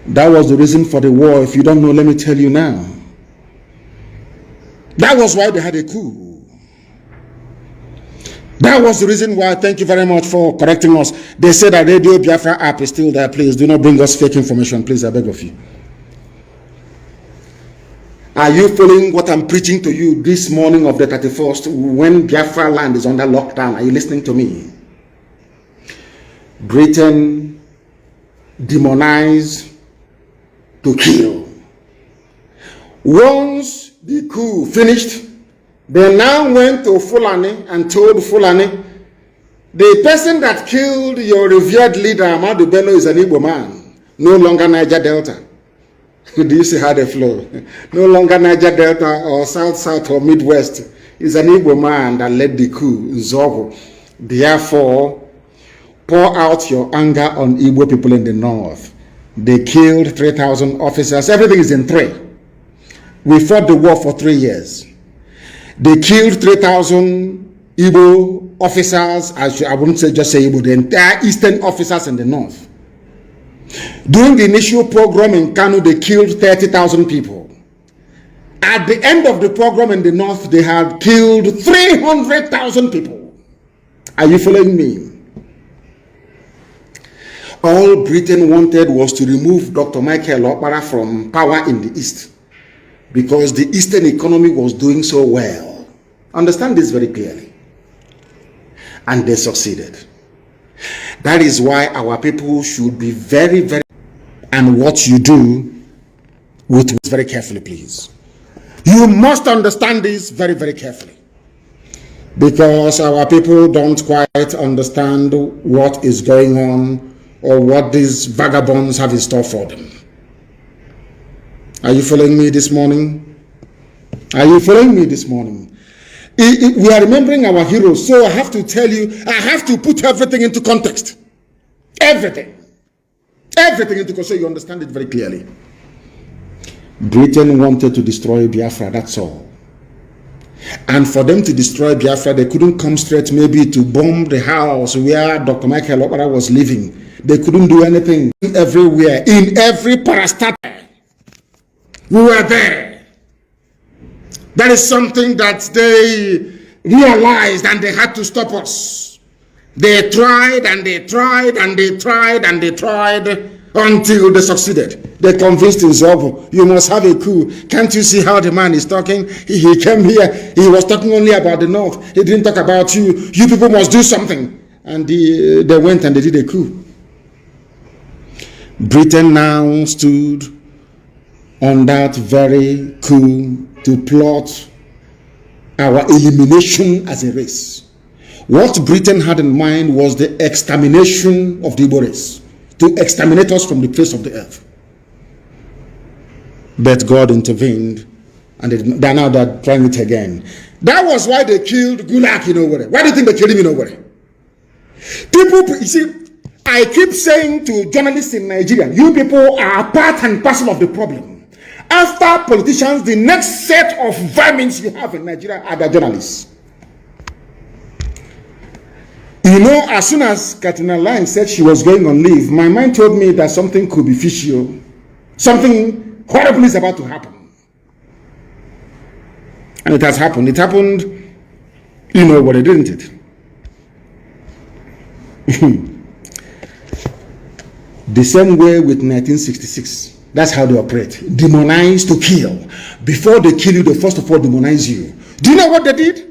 That was the reason for the war. If you don't know, let me tell you now. That was why they had a coup. That was the reason why. Thank you very much for correcting us. They said that Radio Biafra app is still there. Please do not bring us fake information. Please, I beg of you. Are you following what I'm preaching to you this morning of the 31st when Biafra land is under lockdown? Are you listening to me? Britain demonized to kill. Once the coup finished, they now went to Fulani and told Fulani, the person that killed your revered leader, Ahmed Bello, is an Igbo man, no longer Niger Delta. Do you see how they flow? No longer Niger Delta or South or Midwest. Is an Igbo man that led the coup, Nzogu. Therefore, pour out your anger on Igbo people in the north. They killed 3,000 officers. Everything is in three. We fought the war for 3 years. They killed 3,000 Igbo officers. I wouldn't say just say Igbo, the entire eastern officers in the north. During the initial program in Kanu, they killed 30,000 people. At the end of the program in the north, they had killed 300,000 people. Are you following me? All Britain wanted was to remove Dr. Michael Okpara from power in the east because the eastern economy was doing so well. Understand this very clearly. And they succeeded. That is why our people should be very, very, and what you do with very carefully, please. You must understand this very, very carefully. Because our people don't quite understand what is going on or what these vagabonds have in store for them. Are you following me this morning? Are you following me this morning? We are remembering our heroes, so I have to tell you, I have to put everything into context. Everything. Everything into context so you understand it very clearly. Britain wanted to destroy Biafra, that's all. And for them to destroy Biafra, they couldn't come straight maybe to bomb the house where Dr. Michael Okpara was living. They couldn't do anything. Everywhere, in every parastatal, we were there. That is something that they realized and they had to stop us. They tried and they tried and they tried and they tried until they succeeded. They convinced Nzogu, you must have a coup. Can't you see how the man is talking? He came here, he was talking only about the north. He didn't talk about you. You people must do something. And they went and they did a coup. Britain now stood on that very coup to plot our elimination as a race. What Britain had in mind was the extermination of the Igbo race, to exterminate us from the face of the earth. But God intervened, and they're trying it again. That was why they killed Gulak in Owerri. Why do you think they killed him in Owerri? People, you see, I keep saying to journalists in Nigeria, you people are part and parcel of the problem. After politicians, the next set of vermin you have in Nigeria are the journalists. You know, as soon as Katrina Line said she was going on leave, my mind told me that something could be fishy. Something horrible is about to happen. And it has happened. It happened, you know what, didn't it? The same way with 1966. That's how they operate. Demonize to kill. Before they kill you, they first of all demonize you. Do you know what they did?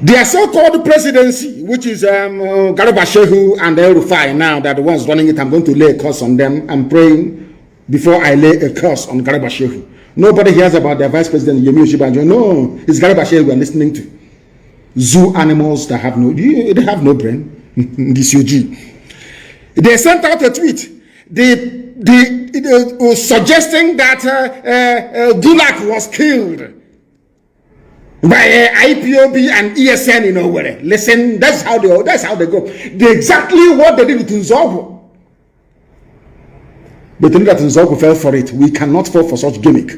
Their so-called presidency, which is Garba Shehu and El Rufai now, that the ones running it, I'm going to lay a curse on them. I'm praying before I lay a curse on Garba Shehu. Nobody hears about their vice president, Yemi Oshibanjo. No, it's Garba Shehu we are listening to. Zoo animals that have no, they have no brain. This UG. They sent out a tweet. Suggesting that Gulak was killed by Ipob and ESN in Owerri. Listen, that's how they go. They exactly what they did with Nzogu. They think that Nzogu fell for it. We cannot fall for such gimmick.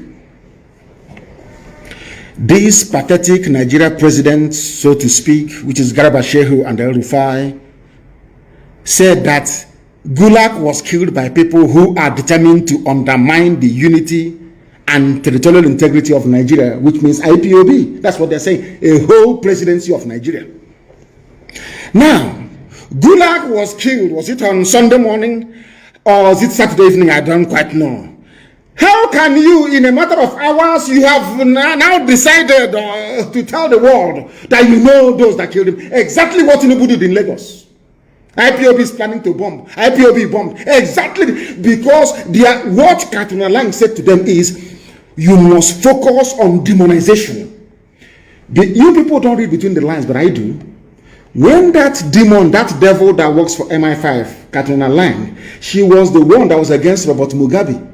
This pathetic Nigeria president, so to speak, which is Garba Shehu and El Rufai, said that Gulak was killed by people who are determined to undermine the unity and territorial integrity of Nigeria, which means IPOB. That's what they're saying, a whole presidency of Nigeria. Now, Gulak was killed. Was it on Sunday morning or was it Saturday evening? I don't quite know. How can you, in a matter of hours, you have now decided to tell the world that you know those that killed him? Exactly what Tinubu did in Lagos. IPOB is planning to bomb. IPOB bombed. Exactly because what Katrina Lang said to them is, you must focus on demonization. You people don't read between the lines, but I do. When that demon, that devil that works for MI5, Katrina Lang, she was the one that was against Robert Mugabe.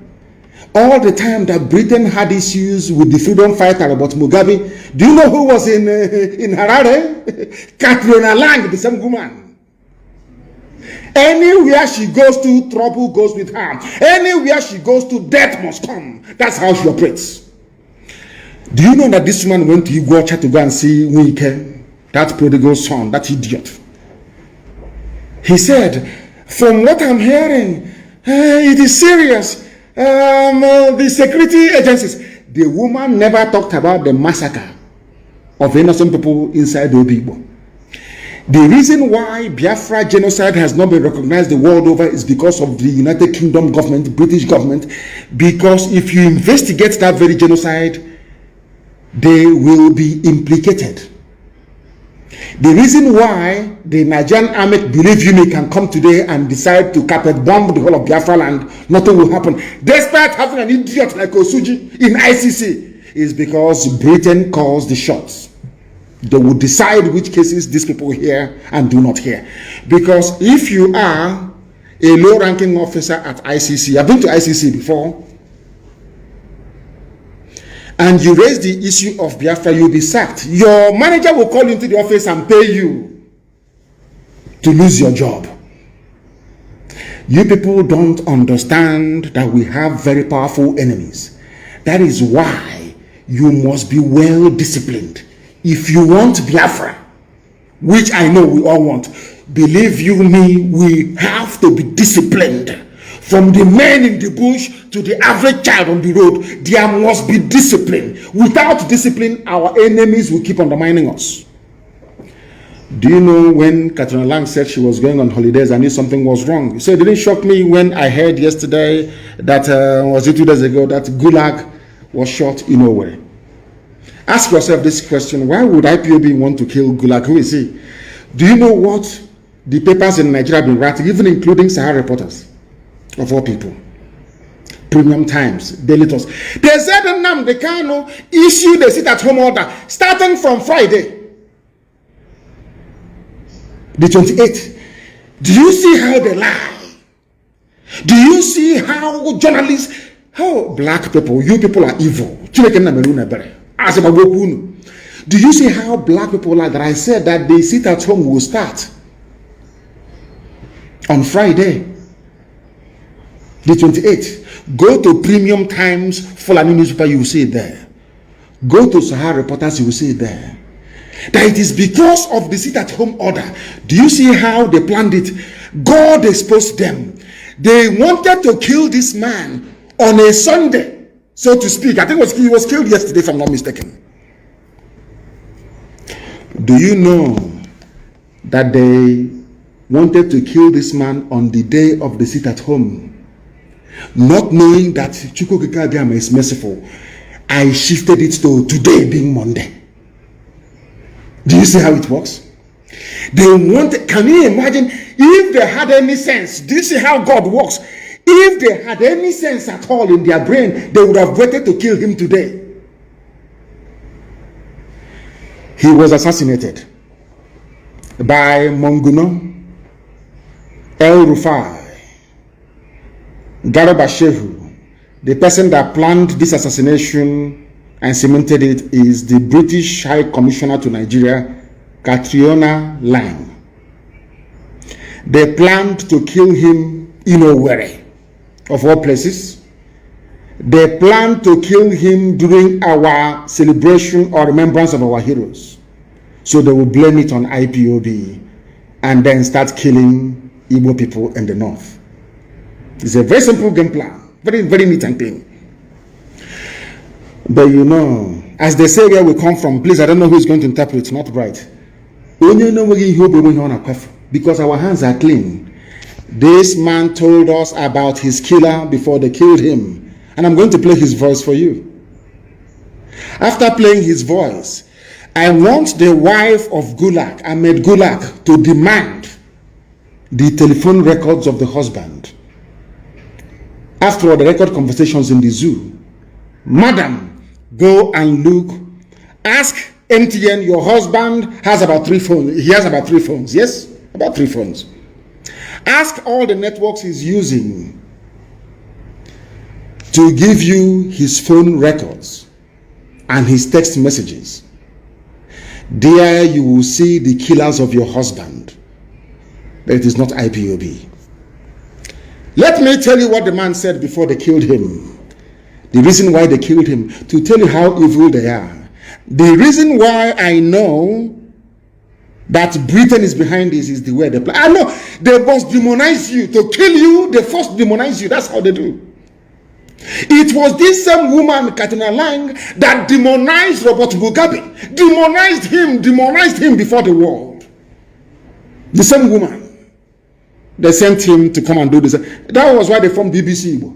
All the time that Britain had issues with the freedom fighter Robert Mugabe, do you know who was in Harare? Katrina Lang, the same woman. Anywhere she goes to, trouble goes with her. Anywhere she goes to, death must come. That's how she operates. Do you know that this woman went to Iguacha to go and see Wike, that prodigal son, that idiot? He said, from what I'm hearing, it is serious. The security agencies. The woman never talked about the massacre of innocent people inside Obibo. The reason why Biafra genocide has not been recognized the world over is because of the United Kingdom government, British government, because if you investigate that very genocide, they will be implicated. The reason why the Nigerian army, believe you me, can come today and decide to carpet bomb the whole of Biafra land, nothing will happen, despite having an idiot like Osuji in ICC, is because Britain calls the shots. They will decide which cases these people hear and do not hear. Because if you are a low-ranking officer at ICC, I've been to ICC before, and you raise the issue of Biafra, you'll be sacked. Your manager will call you into the office and pay you to lose your job. You people don't understand that we have very powerful enemies. That is why you must be well disciplined. If you want Biafra, which I know we all want, believe you me, we have to be disciplined. From the men in the bush to the average child on the road, there must be discipline. Without discipline, our enemies will keep undermining us. Do you know when Katrina Lang said she was going on holidays, I knew something was wrong? So it didn't shock me when I heard yesterday that, was it 2 days ago, that Gulak was shot in Owerri. Ask yourself this question, why would IPOB want to kill Gulak? Who is he? Do you know what the papers in Nigeria have been writing, even including Sahara reporters, of all people? Premium Times, Daily Toast. They said Nnamdi Kanu issued a sit-at-home order starting from Friday, the 28th. Do you see how they lie? Do you see how journalists, how black people, you people are evil? Do you see how black people are that I said that the sit-at-home will start on Friday, the 28th. Go to Premium Times, Fulani newspaper, you will see it there. Go to Sahara Reporters, you will see it there. That it is because of the sit-at-home order. Do you see how they planned it? God exposed them. They wanted to kill this man on a Sunday, so to speak. I think he was killed yesterday, if I'm not mistaken. Do you know that they wanted to kill this man on the day of the sit-at-home? Not knowing that Chukwukika is merciful, I shifted it to today being Monday. Do you see how it works? They wanted, can you imagine if they had any sense? Do you see how God works? If they had any sense at all in their brain, they would have waited to kill him today. He was assassinated by Monguno, El Rufai, Garba Shehu. The person that planned this assassination and cemented it is the British High Commissioner to Nigeria, Catriona Lang. They planned to kill him in Owerri, of all places. They planned to kill him during our celebration or remembrance of our heroes. So they will blame it on IPOB and then start killing Igbo people in the north. It's a very simple game plan. Very, very neat and clean. But you know, as they say where we come from, please, I don't know who is going to interpret, not right. Because our hands are clean. This man told us about his killer before they killed him. And I'm going to play his voice for you. After playing his voice, I want the wife of Gulak, Ahmed Gulak, to demand the telephone records of the husband. After all, the record conversations in the zoo. Madam, go and look. Ask MTN, your husband has about 3 phones. He has about 3 phones. Yes? About 3 phones. Ask all the networks he's using to give you his phone records and his text messages. There you will see the killers of your husband. But it is not IPOB. Let me tell you what the man said before they killed him. The reason why they killed him, to tell you how evil they are. The reason why I know that Britain is behind this is the way they play. I know they must demonize you. To kill you, they first demonize you. That's how they do. It was this same woman, Katina Lang, that demonized Robert Mugabe. Demonized him before the world. The same woman. They sent him to come and do this. That was why they formed BBC Igbo.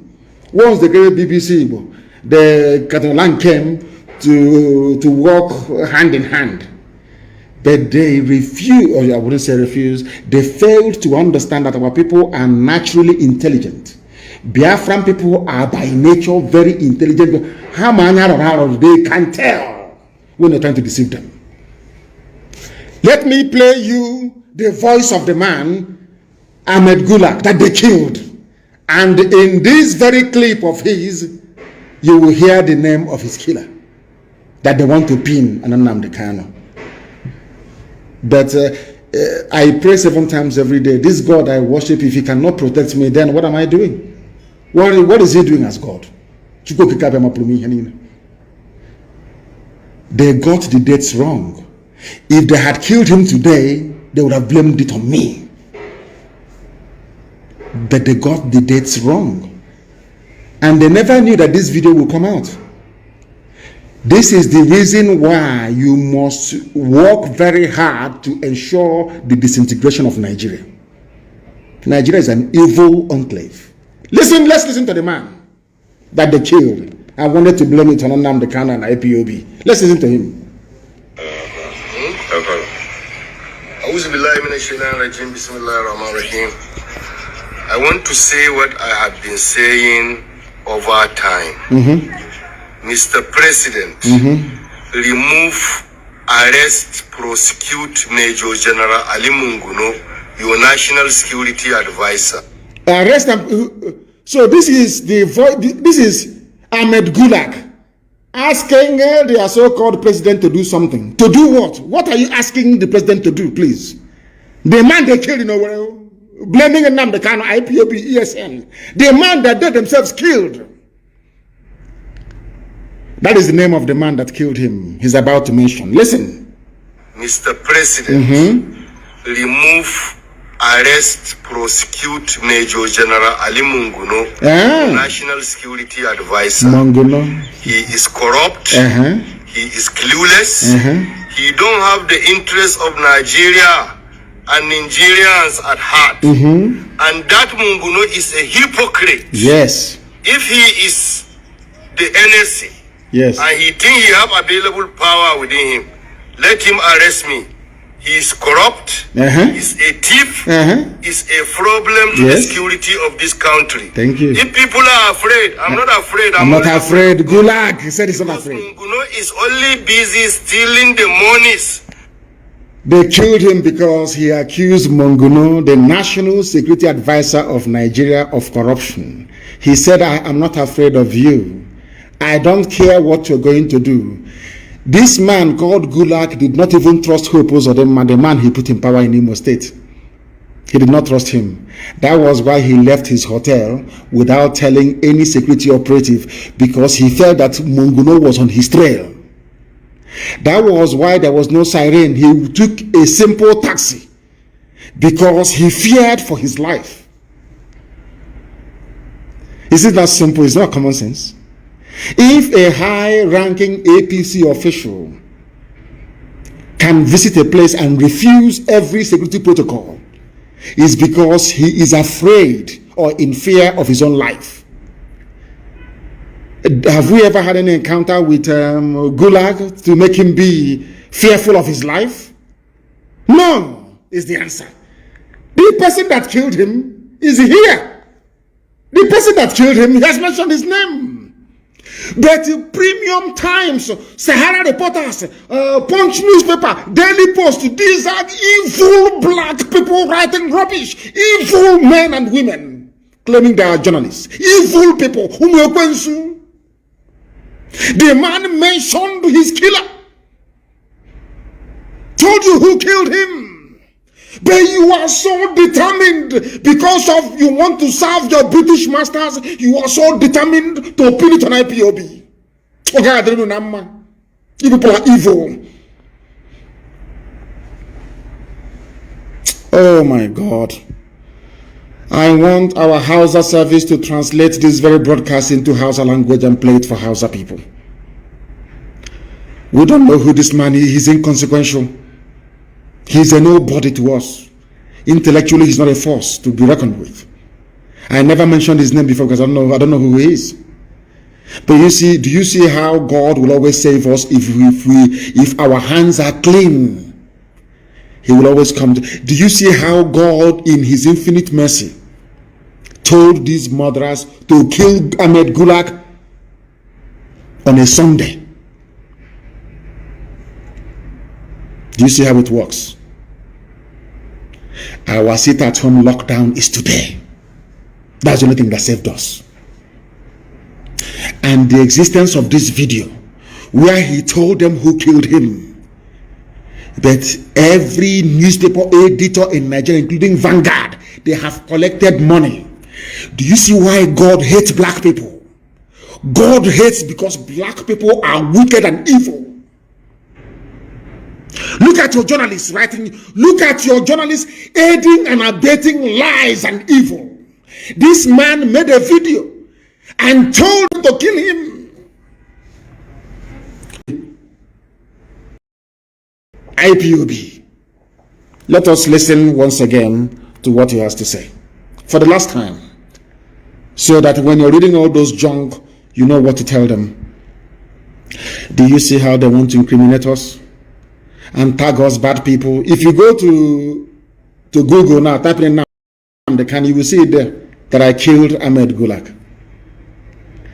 Once they created BBC Igbo, the Katina Lang came to work hand in hand. But they refused, or I wouldn't say refused, they failed to understand that our people are naturally intelligent. Biafran people are by nature very intelligent. They can tell when they're trying to deceive them. Let me play you the voice of the man, Ahmed Gulak, that they killed. And in this very clip of his, you will hear the name of his killer that they want to pin NNAMDI Kanu. But I pray 7 times every day. This God I worship, if he cannot protect me, then what am I doing? What is he doing as God? They got the dates wrong. If they had killed him today, they would have blamed it on me. But they got the dates wrong. And they never knew that this video will come out. This is the reason why you must work very hard to ensure the disintegration of Nigeria. Nigeria is an evil enclave. Let's listen to the man that they killed. I wanted to blame it on NNAMDI Kanu and IPOB. Let's listen to him. I want to say what I have been saying over time. Mr. President, remove, arrest, prosecute Major General Ali Munguno, your national security advisor. Arrest him. So this is this is Ahmed Gulak asking the so-called president to do something. To do what? What are you asking the president to do, please? The man they killed in blaming Nnamdi Kanu, Ipob, ESN. The man that they themselves killed. That is the name of the man that killed him. He's about to mention. Listen. Mr. President, remove, arrest, prosecute Major General Ali Munguno, National Security Advisor. Munguno. He is corrupt. He is clueless. He don't have the interests of Nigeria and Nigerians at heart. And that Munguno is a hypocrite. Yes. If he is the NSC, yes, and he think he have available power within him, let him arrest me. He is corrupt. He's a thief. He's a problem to the security of this country. Thank you. If people are afraid, I'm not afraid. I'm not afraid. Gulak, he said he's not afraid. Munguno is only busy stealing the monies. They killed him because he accused Munguno, the National Security Advisor of Nigeria, of corruption. He said, I am not afraid of you. I don't care what you're going to do. This man called Gulak did not even trust Hopos or the man he put in power in Imo State. He did not trust him. That was why he left his hotel without telling any security operative, because he felt that Munguno was on his trail. That was why there was no siren. He took a simple taxi because he feared for his life. Is it that simple? It's not common sense. If a high-ranking APC official can visit a place and refuse every security protocol, it's because he is afraid or in fear of his own life. Have we ever had any encounter with Gulak to make him be fearful of his life? No, is the answer. The person that killed him is here. The person that killed him, he has mentioned his name. But Premium Times, Sahara Reporters, Punch newspaper, Daily Post, these are evil black people writing rubbish. Evil men and women claiming they are journalists. Evil people. The man mentioned his killer. Told you who killed him. But you are so determined because of you want to serve your British masters. You are so determined to pin it on IPOB. Okay, you people are evil. Oh my God. I want our Hausa service to translate this very broadcast into Hausa language and play it for Hausa people. We don't know who this man is. He's inconsequential. He's a nobody to us. Intellectually, he's not a force to be reckoned with. I never mentioned his name before because I don't know who he is. But you see, do you see how God will always save us if our hands are clean? He will always come. Do you see how God, in His infinite mercy, told these murderers to kill Ahmed Gulak on a Sunday? Do you see how it works? Our sit-at-home lockdown is today. That's the only thing that saved us. And the existence of this video, where he told them who killed him, that every newspaper editor in Nigeria, including Vanguard, they have collected money. Do you see why God hates black people? God hates because black people are wicked and evil. Look at your journalists writing. Look at your journalists aiding and abetting lies and evil. This man made a video and told them to kill him. IPOB. Let us listen once again to what he has to say for the last time, so that when you're reading all those junk, you know what to tell them. Do you see how they want to incriminate us and tag us bad people? If you go to Google now, type in NNAMDI Kanu, you will see it there that I killed Ahmed Gulak.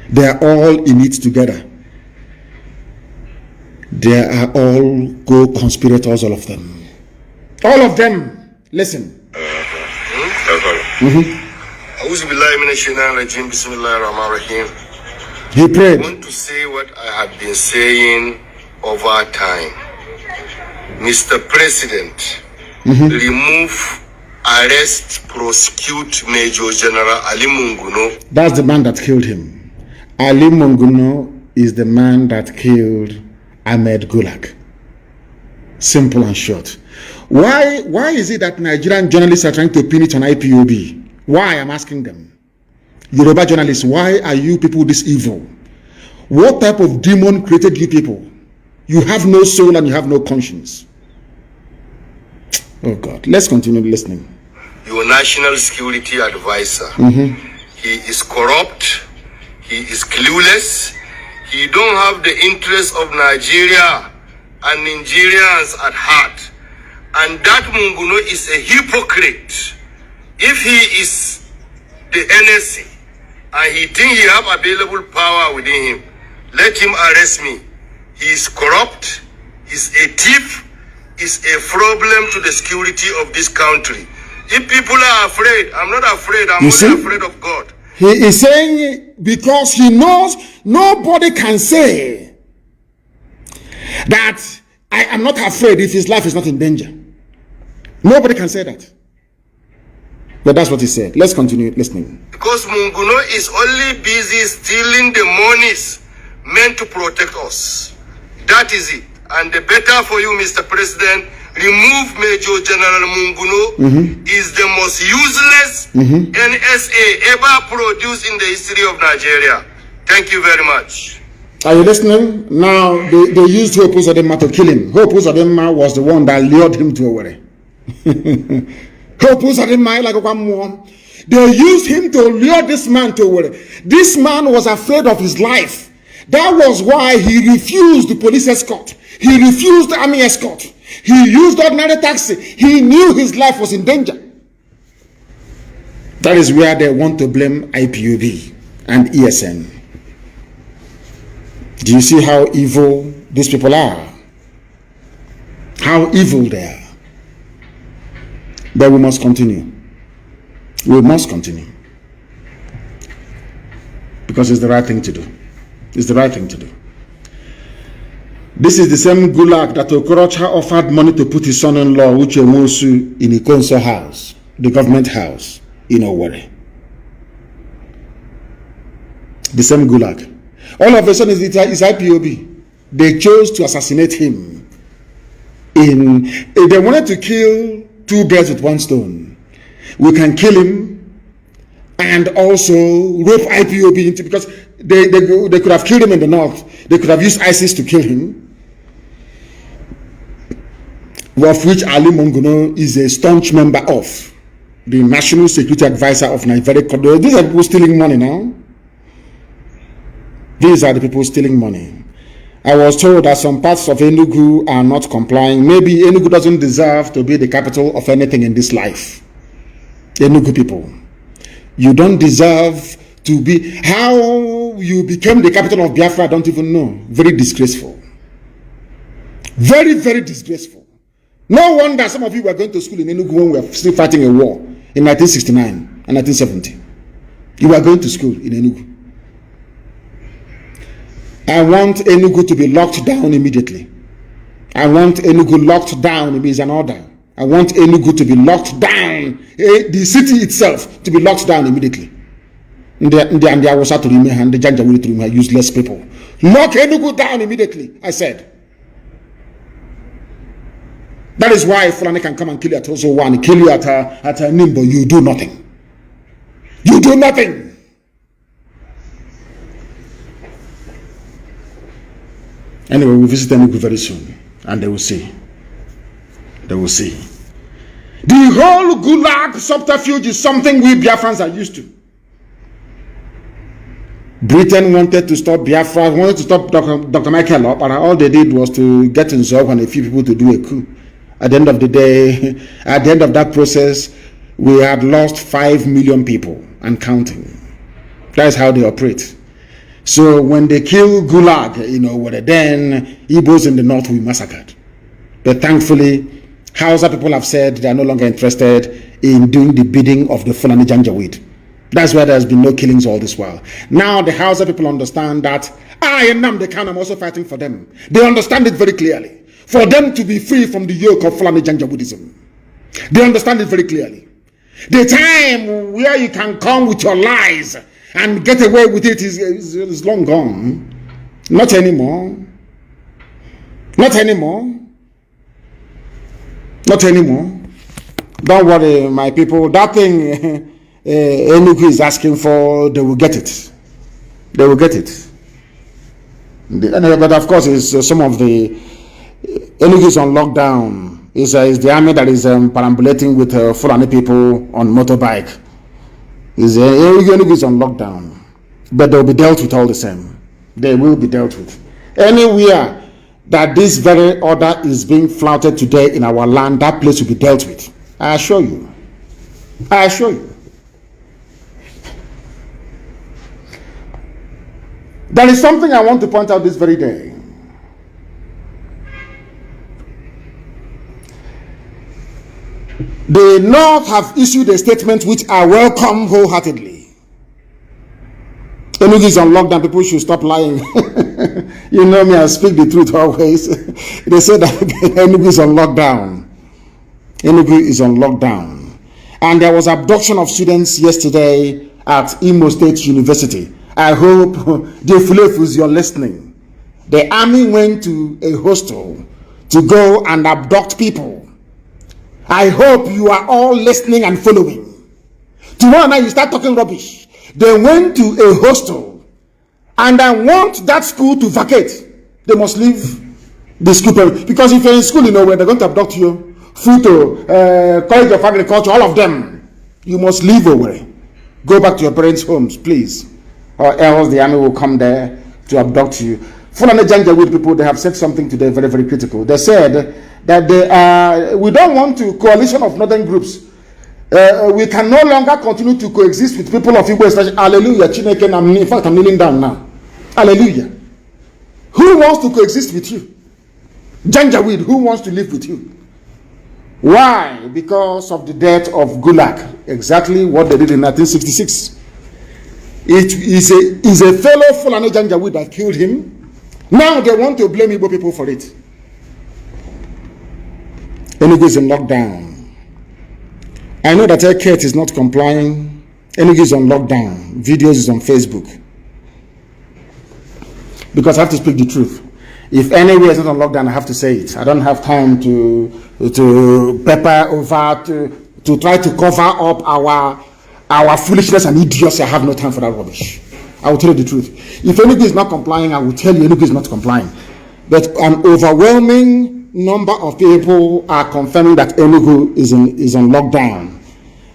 They are all in it together. They are all co-conspirators, all of them. All of them. Listen. He prayed. I want to say what I have been saying over time. Mr. President, remove, arrest, prosecute Major General Ali Munguno. That's the man that killed him. Ali Munguno is the man that killed Ahmed Gulak. Simple and short. Why is it that Nigerian journalists are trying to pin it on IPOB? Why? I'm asking them. Yoruba journalists, why are you people this evil? What type of demon created you people? You have no soul and you have no conscience. Oh God, let's continue listening. Your national security advisor. He is corrupt. He is clueless. He don't have the interests of Nigeria and Nigerians at heart. And that Munguno is a hypocrite. If he is the NSC and he think he have available power within him, let him arrest me. He is corrupt. He's a thief. Is a problem to the security of this country. If people are afraid, I'm not afraid. I'm only afraid of God. He is saying because he knows nobody can say that I am not afraid if his life is not in danger. Nobody can say that. But that's what he said. Let's continue listening. Because Munguno is only busy stealing the monies meant to protect us. That is it. And the better for you, Mr. President, remove Major General Munguno. Is the most useless NSA ever produced in the history of Nigeria. Thank you very much. Are you listening? Now, they used Hope Uzodinma to kill him. Hope Uzodinma was the one that lured him to Owerri. Hope Uzodinma, like one more. They used him to lure this man to Owerri. This man was afraid of his life. That was why he refused the police escort. He refused the army escort. He used ordinary taxi. He knew his life was in danger. That is where they want to blame IPOB and ESN. Do you see how evil these people are? How evil they are. But we must continue. We must continue. Because it's the right thing to do. It's the right thing to do. This is the same Gulak that Okorocha offered money to put his son-in-law, Uche Nwosu, in Ikonso house, the government house in Owerri. The same Gulak. All of a sudden, it's IPOB. They chose to assassinate him. They wanted to kill two birds with one stone. We can kill him and also rope IPOB into, because they could have killed him in the north. They could have used ISIS to kill him, of which Ali Munguno is a staunch member of, the National Security Advisor of Nigeria. These are people stealing money now. These are the people stealing money. I was told that some parts of Enugu are not complying. Maybe Enugu doesn't deserve to be the capital of anything in this life. Enugu people, you don't deserve to be. How you became the capital of Biafra, I don't even know. Very disgraceful. Very, very disgraceful. No wonder some of you were going to school in Enugu when we were still fighting a war in 1969 and 1970. You were going to school in Enugu. I want Enugu to be locked down immediately. I want Enugu locked down. It means an order. I want Enugu to be locked down. The city itself to be locked down immediately. And the Awusa to remain and the Janjaweed to remain useless people. Lock Enugu down immediately, I said. That is why Fulani can come and kill you at also one, kill you at Nimbo. You do nothing. You do nothing. Anyway, we'll visit Enugu very soon, and they will see. They will see. The whole Gulak subterfuge is something we Biafrans are used to. Britain wanted to stop Biafra, wanted to stop Dr. Michael up, and all they did was to get involved and a few people to do a coup. At the end of the day, at the end of that process, we had lost 5 million people and counting. That is how they operate. So when they kill Gulak, then Igbos in the north will be massacred. But thankfully, Hausa people have said they are no longer interested in doing the bidding of the Fulani Janjaweed. That's why there's been no killings all this while. Now the Hausa people understand that I, Nnamdi Kanu, am also fighting for them. They understand it very clearly. For them to be free from the yoke of Fulani Janjaweedism. They understand it very clearly. The time where you can come with your lies and get away with it is long gone. Not anymore. Not anymore. Not anymore. Don't worry, my people. That thing Enugu is asking for, they will get it. They will get it. But of course, it's some of the Enugu is on lockdown. It's the army that is perambulating with Fulani people on motorbike. Enugu is on lockdown. But they'll be dealt with all the same. They will be dealt with. Anywhere that this very order is being flouted today in our land, that place will be dealt with. I assure you. I assure you. There is something I want to point out this very day. The North have issued a statement which I welcome wholeheartedly. Enugu is on lockdown. People should stop lying. You know me, I speak the truth always. They say that Enugu is on lockdown. Enugu is on lockdown. And there was abduction of students yesterday at Imo State University. I hope the Fulefus, you're listening. The army went to a hostel to go and abduct people. I hope you are all listening and following. Tomorrow night you start talking rubbish. They went to a hostel and I want that school to vacate. They must leave the school. Because if you're in school, you know where they're going to abduct you. Futo, College of Agriculture, all of them. You must leave away. Go back to your parents' homes, please. Or else the army will come there to abduct you. Fulani Janjaweed people, they have said something today very, very critical. They said that we don't want to coalition of northern groups. We can no longer continue to coexist with people of Igbo State. Hallelujah. Chineke, in fact, I'm kneeling down now. Hallelujah. Who wants to coexist with you? Janjaweed, who wants to live with you? Why? Because of the death of Gulak. Exactly what they did in 1966. It is a fellow Fulani Janjaweed that killed him. Now they want to blame Igbo people for it. Enugu is in lockdown. I know that Eket is not complying. Enugu is on lockdown. Videos is on Facebook. Because I have to speak the truth. If anywhere is not on lockdown, I have to say it. I don't have time to pepper over, to try to cover up our foolishness and idiocy. I have no time for that rubbish. I will tell you the truth. If Enugu is not complying, I will tell you Enugu is not complying. But an overwhelming number of people are confirming that Enugu is on lockdown.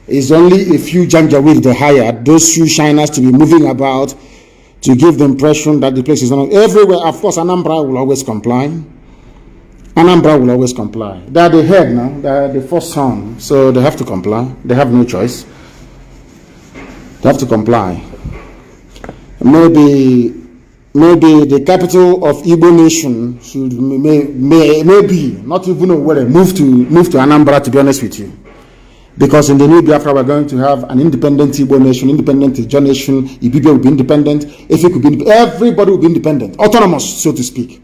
It's only a few Janjaweed they hired, those few shiners, to be moving about to give the impression that the place is not everywhere. Of course, Anambra will always comply. Anambra will always comply. They are the head now. They are the first son, so they have to comply. They have no choice. They have to comply. Maybe the capital of Igbo nation should maybe not even know where move to Anambra, to be honest with you. Because in the new Biafra we're going to have an independent Igbo nation, independent Ijaw nation, Ibibia will be independent, Efik will be everybody will be independent, autonomous, so to speak.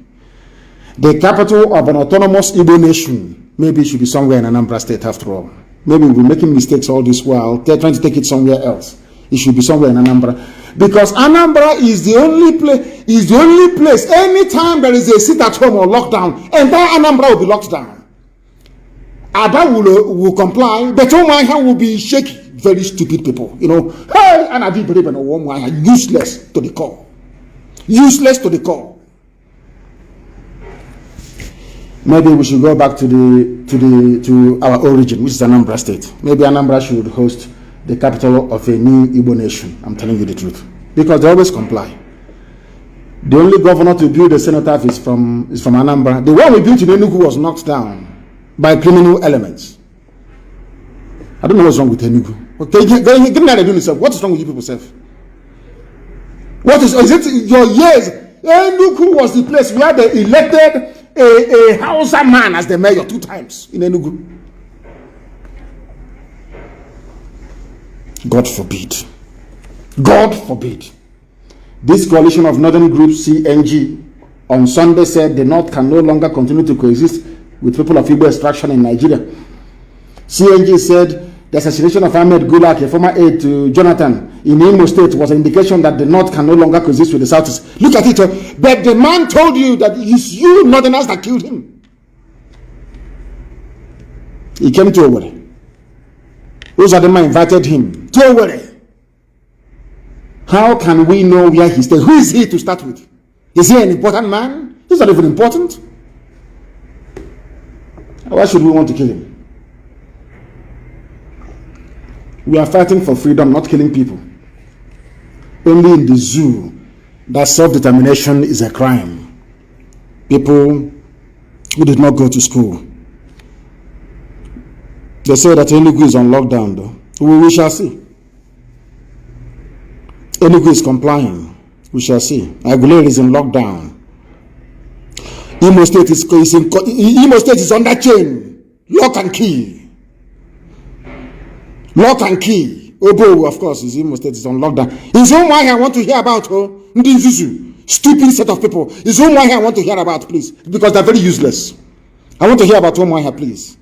The capital of an autonomous Igbo nation maybe it should be somewhere in Anambra State after all. Maybe we're making mistakes all this while, they're trying to take it somewhere else. It should be somewhere in Anambra. Because Anambra is the only place, anytime there is a sit at home or lockdown, entire Anambra will be locked down. Ada will comply, but Omaiha will be shaky. Very stupid people, you know. Hey, and I did useless to the core. Useless to the core. Maybe we should go back to our origin, which is Anambra State. Maybe Anambra should host the capital of a new Igbo nation. I'm telling you the truth. Because they always comply. The only governor to build a cenotaph is from Anambra. The one we built in Enugu was knocked down by criminal elements. I don't know what's wrong with Enugu. Okay, give me that doing yourself. What is wrong with you people, self? What is it your years? Enugu was the place where they elected a Hausa man as the mayor 2 times in Enugu. God forbid. God forbid. This coalition of northern groups, CNG, on Sunday said the North can no longer continue to coexist with people of Igbo extraction in Nigeria. CNG said The assassination of Ahmed Gulak, a former aide to Jonathan in Imo State, was an indication that the North can no longer coexist with the South. Look at it. But the man told you that it's you Northerners that killed him. He came to Owerri. Those are the men invited him to Owerri. How can we know where he stays? Who is he to start with? Is he an important man? He's not even important. Why should we want to kill him? We are fighting for freedom, not killing people. Only in the zoo that self-determination is a crime. People who did not go to school. They say that Enugu is on lockdown, though. We shall see. Enugu is complying. We shall see. Aguilera is in lockdown. Imo State is under chain. Lock and key. Lock and key. Obo, of course, is Imo State is on lockdown. His own wife I want to hear about. Stupid set of people. His own wife I want to hear about, please. Because they're very useless. I want to hear about one wife, please.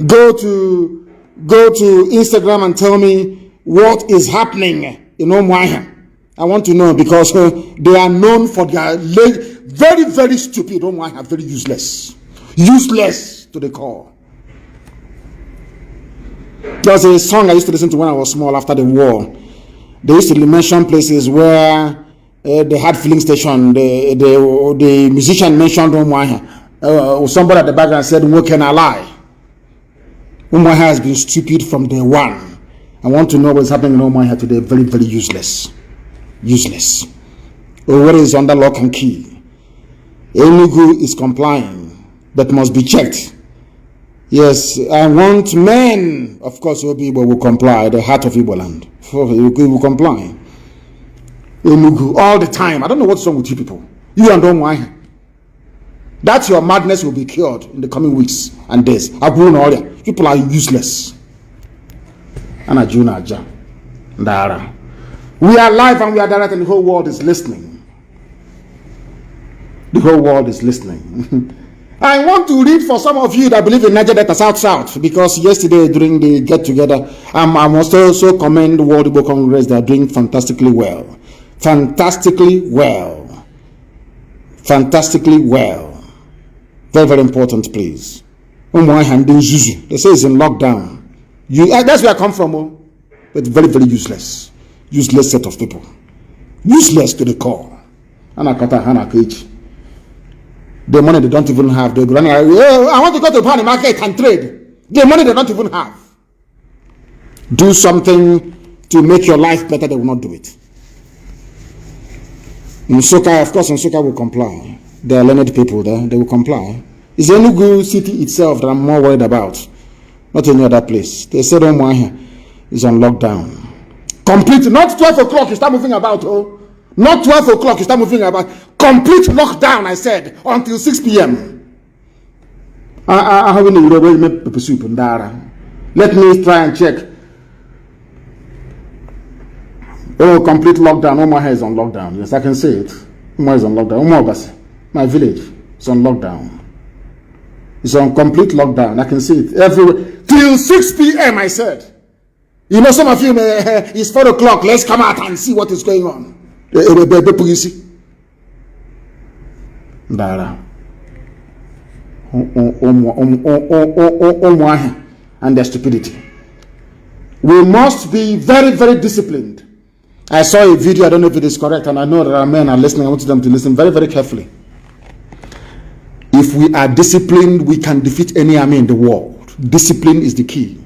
Go to Instagram and tell me what is happening in Omwaya. I want to know, because they are known for their very, very stupid. Omwaya, very useless. Useless to the core. There was a song I used to listen to when I was small after the war. They used to mention places where they had filling station. The musician mentioned Omwaya. Somebody at the background said, "What can I lie?" Omwaya has been stupid from day one. I want to know what's happening in Omwaya today. Very, very useless. Useless. Owerri is under lock and key. Enugu is complying, but must be checked. Yes, I want men. Of course, Obi will comply. The heart of Igbo land. He will comply. Enugu all the time. I don't know what's wrong with you people. You and Omwaya. That your madness will be cured in the coming weeks and days. People are useless. We are live and we are direct, and the whole world is listening. The whole world is listening. I want to read for some of you that believe in Niger Delta South, because yesterday during the get together, I must also commend the World Igbo Congress. They are doing fantastically well. Fantastically well. Fantastically well. Very, very important, please. They say it's in lockdown. That's where I come from, but very, very useless. Useless set of people. Useless to the core. The money they don't even have. They're running. I want to go to the market and trade. The money they don't even have. Do something to make your life better. They will not do it. Nsoka, of course, Nsoka will comply. There are learned people there. They will comply. It's the Enugu city itself that I'm more worried about. Not any other place. They said Omwaya is on lockdown. Complete. Not 12 o'clock you start moving about. Not 12 o'clock you start moving about. Complete lockdown, I said, until 6 p.m. Let me try and check. Oh, complete lockdown. Omwaya is on lockdown. Yes, I can say it. Omwaya is on lockdown. My village is on lockdown. It's on complete lockdown. I can see it everywhere. Till 6 p.m. I said. You know, some of you, it's 4 o'clock. Let's come out and see what is going on. And their stupidity. We must be very, very disciplined. I saw a video, I don't know if it is correct, and I know there are men are listening. I want them to listen very, very carefully. If we are disciplined, we can defeat any army in the world. Discipline is the key.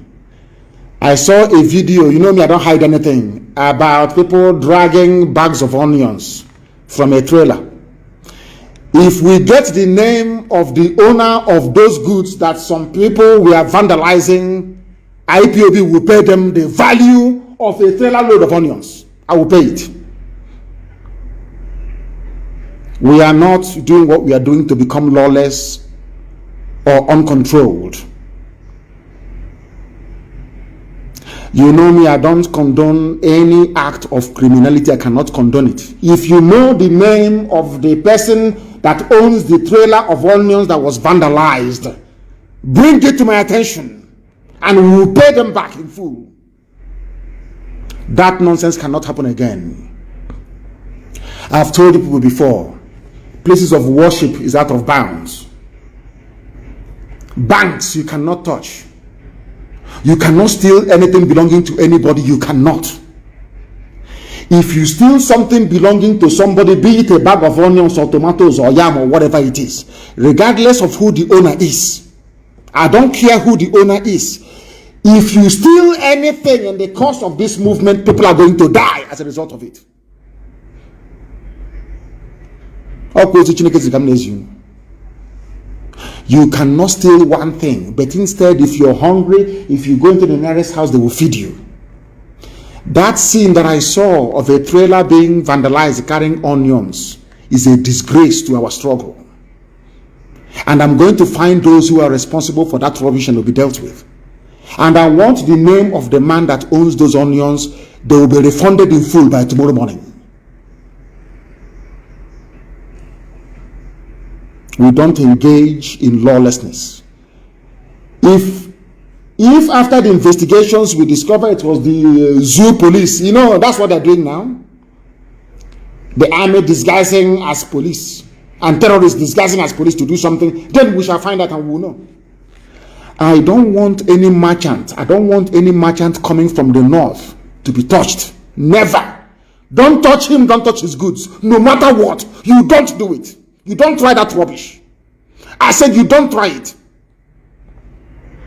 I saw a video, you know me, I don't hide anything, about people dragging bags of onions from a trailer. If we get the name of the owner of those goods that some people were vandalizing, IPOB will pay them the value of a trailer load of onions. I will pay it. We are not doing what we are doing to become lawless or uncontrolled. You know me, I don't condone any act of criminality. I cannot condone it. If you know the name of the person that owns the trailer of onions that was vandalized, bring it to my attention. and we will pay them back in full. That nonsense cannot happen again. I've told you people before, places of worship is out of bounds. Banks you cannot touch. You cannot steal anything belonging to anybody. You cannot. If you steal something belonging to somebody, be it a bag of onions or tomatoes or yam or whatever it is, regardless of who the owner is, I don't care who the owner is. If you steal anything in the course of this movement, people are going to die as a result of it. You cannot steal one thing, but instead, if you're hungry, if you go into the nearest house, they will feed you. That scene that I saw of a trailer being vandalized carrying onions is a disgrace to our struggle. And I'm going to find those who are responsible for that rubbish and will be dealt with. And I want the name of the man that owns those onions. They will be refunded in full by tomorrow morning. We don't engage in lawlessness. If after the investigations we discover it was the zoo police, you know, that's what they're doing now. The army disguising as police and terrorists disguising as police to do something, then we shall find out and we will know. I don't want any merchant. I don't want any merchant coming from the north to be touched. Never. Don't touch him. Don't touch his goods. No matter what. You don't do it. You don't try that rubbish. I said you don't try it.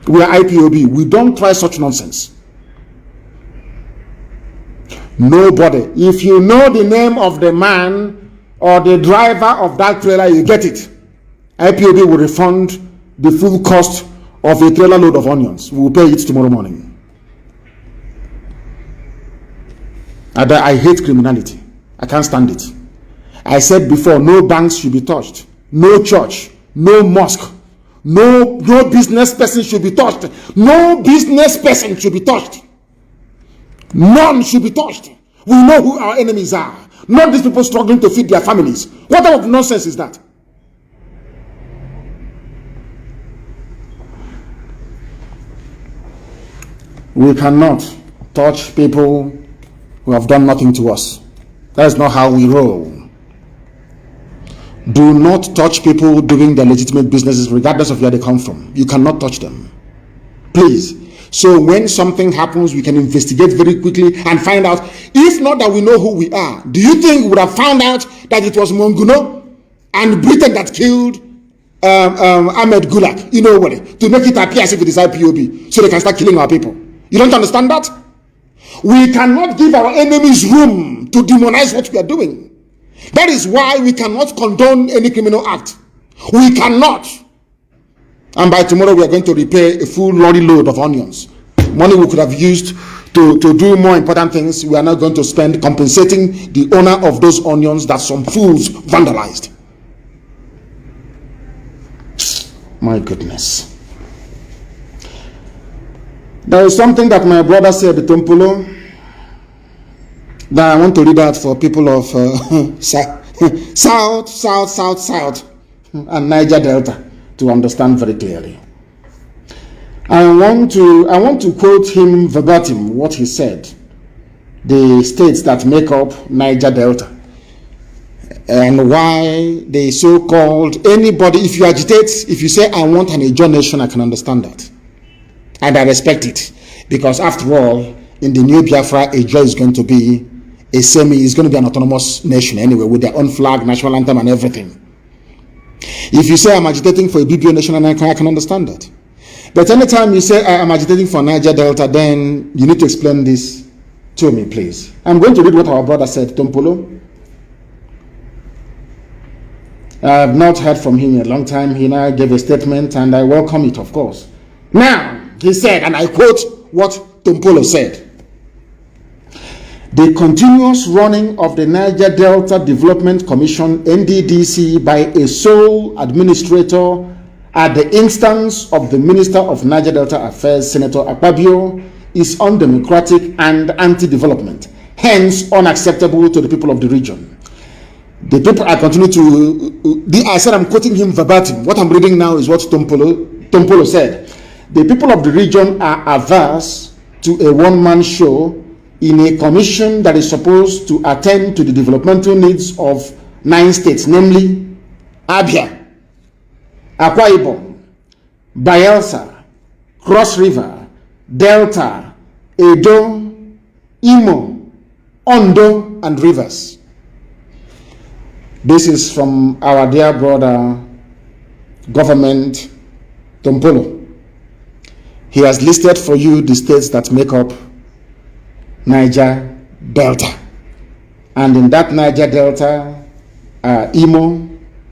We are IPOB. We don't try such nonsense. Nobody. If you know the name of the man or the driver of that trailer, you get it. IPOB will refund the full cost of a trailer load of onions. We will pay it tomorrow morning. I hate criminality. I can't stand it. I said before, no banks should be touched. No church. No mosque. No business person should be touched. No business person should be touched. None should be touched. We know who our enemies are. Not these people struggling to feed their families. What type of nonsense is that? We cannot touch people who have done nothing to us. That is not how we roll. Do not touch people doing their legitimate businesses regardless of where they come from. You cannot touch them. Please. So when something happens, we can investigate very quickly and find out. If not that we know who we are, do you think we would have found out that it was Monguno and Britain that killed Ahmed Gulak, you know what, to make it appear as if it is IPOB, so they can start killing our people? You don't understand that? We cannot give our enemies room to demonize what we are doing. That is why we cannot condone any criminal act. We cannot. And by tomorrow we are going to repay a full lorry load of onions. Money we could have used to do more important things. We are now going to spend compensating the owner of those onions that some fools vandalized. My goodness. There is something that my brother said at Tompolo that I want to read out for people of South, and Niger Delta to understand very clearly. I want to quote him verbatim what he said. The states that make up Niger Delta and why they so-called anybody. If you agitate, if you say I want an Ijaw nation, I can understand that. And I respect it, because after all, in the new Biafra, Ijaw is going to be is going to be an autonomous nation anyway, with their own flag, national anthem, and everything. If you say I'm agitating for a BBO nation, and I can understand that. But anytime you say I'm agitating for Niger Delta, then you need to explain this to me, please. I'm going to read what our brother said, Tompolo. I have not heard from him in a long time. He now gave a statement, and I welcome it, of course. Now, he said, and I quote what Tompolo said: the continuous running of the Niger Delta Development Commission, NDDC, by a sole administrator at the instance of the Minister of Niger Delta Affairs, Senator Akpabio, is undemocratic and anti-development, hence unacceptable to the people of the region. The people I continue to, I said I'm quoting him verbatim. What I'm reading now is what Tompolo said. The people of the region are averse to a one-man show in a commission that is supposed to attend to the developmental needs of 9 states, namely Abia, Akwa Ibom, Bayelsa, Cross River, Delta, Edo, Imo, Ondo, and Rivers. This is from our dear brother, government, Tompolo. He has listed for you the states that make up Niger Delta. And in that Niger Delta, Imo,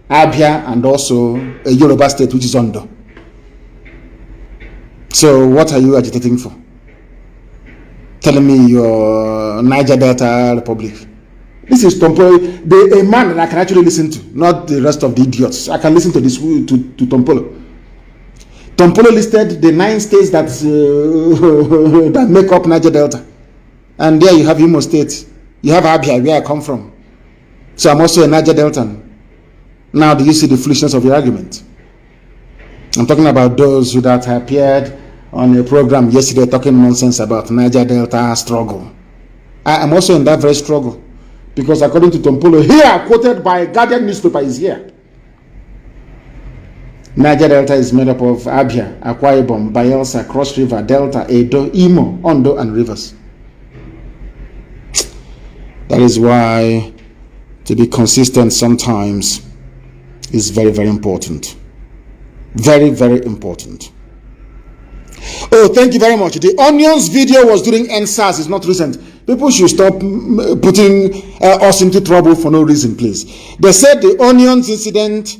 Abia, and also a Yoruba state, which is Ondo. So what are you agitating for? Telling me your Niger Delta Republic. This is Tompolo, a man that I can actually listen to, not the rest of the idiots. I can listen to this to Tompolo. Tompolo listed the 9 states that that make up Niger Delta. And there you have Imo State. You have Abia, where I come from. So I'm also a Niger Deltan. Now do you see the foolishness of your argument? I'm talking about those who that appeared on a program yesterday talking nonsense about Niger Delta struggle. I am also in that very struggle. Because according to Tompolo, here, quoted by Guardian newspaper, is here. Niger Delta is made up of Abia, Akwa Ibom, Bayelsa, Cross River, Delta, Edo, Imo, Ondo, and Rivers. That is why to be consistent sometimes is very, very important. Very, very important. Oh, thank you very much. The Onions video was during NSAS. It's not recent. People should stop putting us into trouble for no reason, please. They said the Onions incident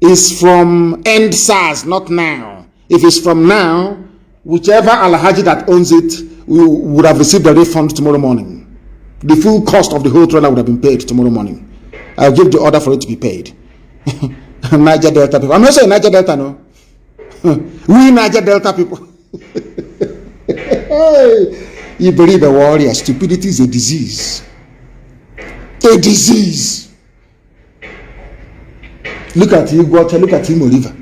is from end SARS, not now. If it's from now, whichever Alhaji that owns it would have received a refund tomorrow morning. The full cost of the whole trailer would have been paid tomorrow morning. I'll give the order for it to be paid. Niger Delta people. I'm not saying Niger Delta, no. We Niger Delta people. You believe the warrior. Stupidity is a disease. A disease. Look at Igwacha, look at Imo River.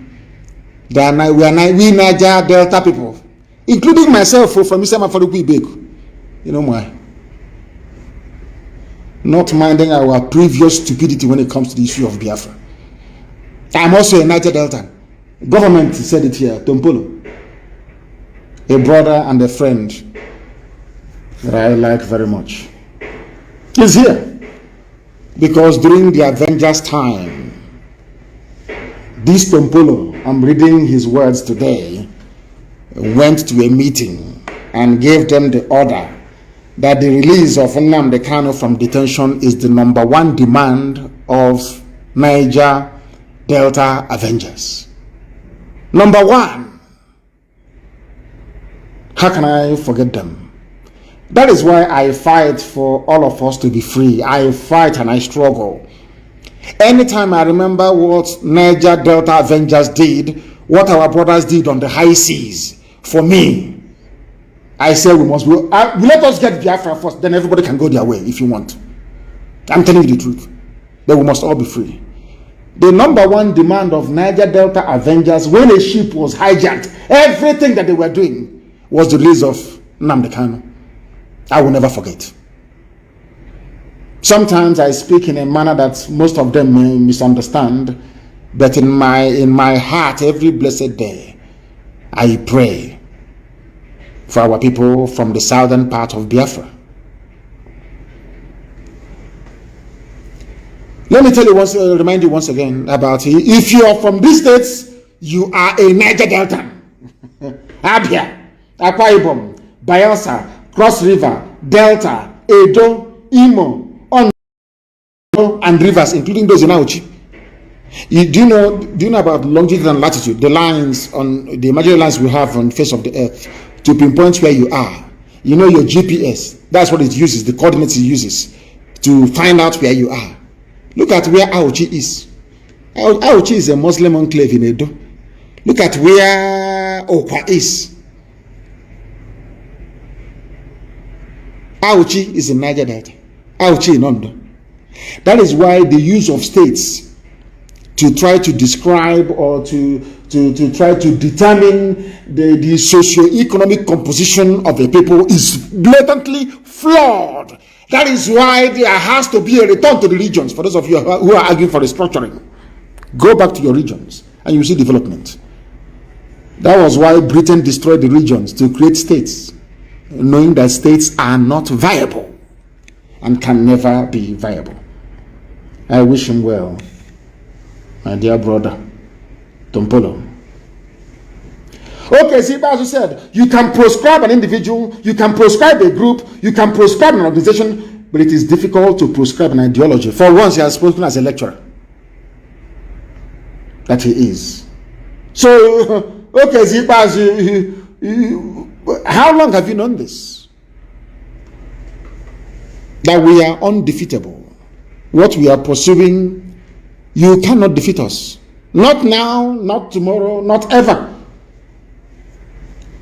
We Niger Delta people, including myself from Isama Faruku Ibeku. You know why? Not minding our previous stupidity when it comes to the issue of Biafra. I'm also a Niger Delta. Government said it here, Tompolo. A brother and a friend that I like very much. He's here. Because during the Avengers time, this Tompolo, I'm reading his words today, went to a meeting and gave them the order that the release of Nnamdi Kanu from detention is the #1 demand of Niger Delta Avengers. #1. How can I forget them? That is why I fight for all of us to be free. I fight and I struggle. Anytime I remember what Niger Delta Avengers did, what our brothers did on the high seas, for me, I say we must go. Let us get Biafra first, then everybody can go their way if you want. I'm telling you the truth. Then we must all be free. The #1 demand of Niger Delta Avengers, when a ship was hijacked, everything that they were doing was the release of Nnamdi Kanu. I will never forget. Sometimes I speak in a manner that most of them may misunderstand, but in my heart, every blessed day, I pray for our people from the southern part of Biafra. Let me tell you remind you once again about, if you are from these states, you are a Niger Delta. Abia, Akwa Ibom, Bayelsa, Cross River, Delta, Edo, Imo, Ondo, and Rivers, including those in Auchi. Do you know about longitude and latitude, the lines on the imaginary lines we have on the face of the earth to pinpoint where you are? You know your GPS. That's what it uses, the coordinates it uses to find out where you are. Look at where Auchi is. Auchi is a Muslim enclave in Edo. Look at where Okwa is. Auchi is in Niger Delta. Auchi in Ondo. That is why the use of states to try to describe or to try to determine the socio-economic composition of a people is blatantly flawed. That is why there has to be a return to the regions. For those of you who are arguing for restructuring, go back to your regions and you see development. That was why Britain destroyed the regions to create states, knowing that states are not viable and can never be viable. I wish him well, my dear brother Tompolo. Okay, see, as you said, you can proscribe an individual, you can proscribe a group, you can proscribe an organization, but it is difficult to proscribe an ideology. For once, he has spoken as a lecturer. That he is. So, okay, Zibaz, how long have you known this? That we are undefeatable. What we are pursuing, you cannot defeat us. Not now, not tomorrow, not ever.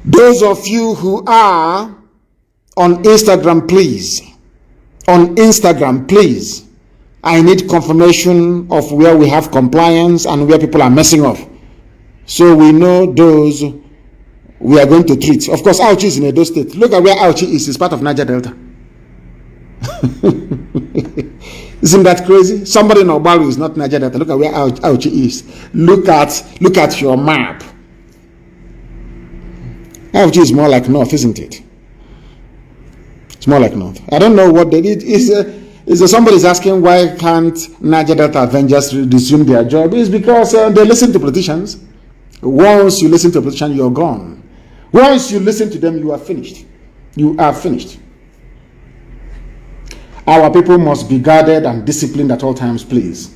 Those of you who are on Instagram, please. On Instagram, please. I need confirmation of where we have compliance and where people are messing up, so we know those we are going to treat. Of course, Auchi is in Edo State. Look at where Auchi is. It's part of Niger Delta. Isn't that crazy? Somebody in Obalu is not Niger Delta. Look at where Auchi is. Look at your map. Auchi is more like north, isn't it? It's more like north. I don't know what they did. Somebody's asking why can't Niger Delta Avengers resume their job? It's because they listen to politicians. Once you listen to a politician, you're gone. Once you listen to them, you are finished. You are finished. Our people must be guarded and disciplined at all times, please.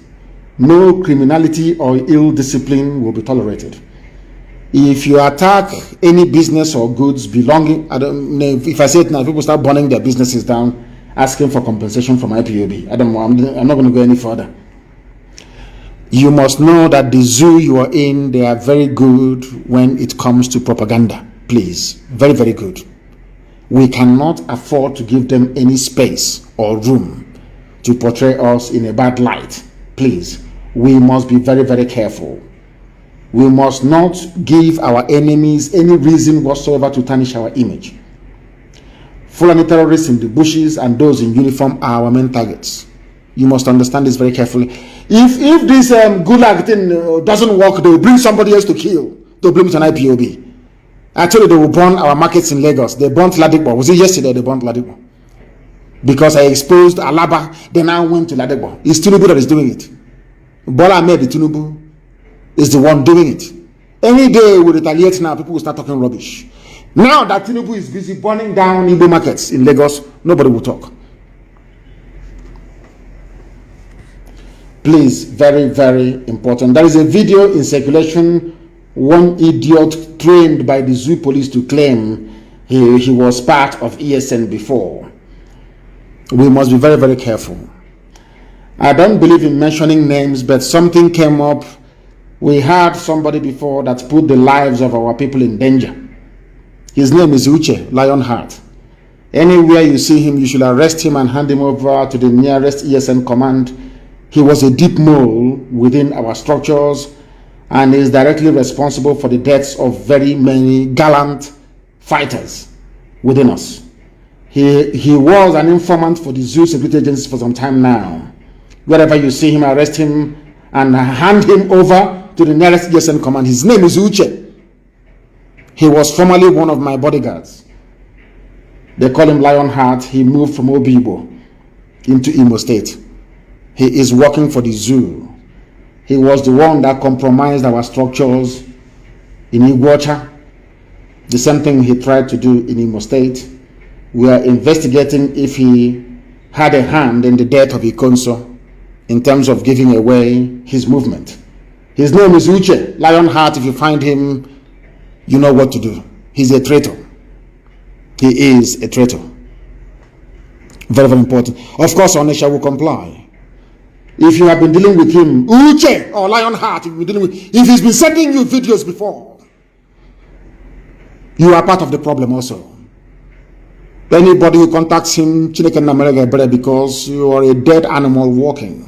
No criminality or ill discipline will be tolerated. If you attack any business or goods belonging, I don't know if I say it now, people start burning their businesses down, asking for compensation from IPOB. I don't know, I'm not going to go any further. You must know that the zoo you are in, they are very good when it comes to propaganda. Please, very, very good. We cannot afford to give them any space or room to portray us in a bad light. Please, we must be very, very careful. We must not give our enemies any reason whatsoever to tarnish our image. Fulani terrorists in the bushes and those in uniform are our main targets. You must understand this very carefully. If this Gulak thing doesn't work, they will bring somebody else to kill, to blame it on IPOB. Actually, they will burn our markets in Lagos. They burnt Ladigbo. Was it yesterday they burnt Ladigbo? Because I exposed Alaba, they now went to Ladigbo. It's Tinubu that is doing it. Bola Ahmed Tinubu is the one doing it. Any day we retaliate now, people will start talking rubbish. Now that Tinubu is busy burning down Igbo markets in Lagos, nobody will talk. Please, very, very important. There is a video in circulation. One idiot trained by the zoo police to claim he was part of ESN before. We must be very, very careful. I don't believe in mentioning names, but something came up. We had somebody before that put the lives of our people in danger. His name is Uche Lionheart. Anywhere you see him, you should arrest him and hand him over to the nearest ESN command. He was a deep mole within our structures and is directly responsible for the deaths of very many gallant fighters within us. He was an informant for the zoo security agencies for some time now. Wherever you see him, arrest him and hand him over to the nearest ESN command. His name is Uche. He was formerly one of my bodyguards. They call him Lionheart. He moved from Obibo into Imo State. He is working for the zoo. He was the one that compromised our structures in Iguacha. The same thing he tried to do in Imo State. We are investigating if he had a hand in the death of Ikonso in terms of giving away his movement. His name is Uche Lionheart. If you find him, you know what to do. He's a traitor. He is a traitor. Very, very important. Of course, Onisha will comply. If you have been dealing with him, Uche or Lionheart, if he's been sending you videos before, you are part of the problem also. Anybody who contacts him, Chineke Namerega, because you are a dead animal walking.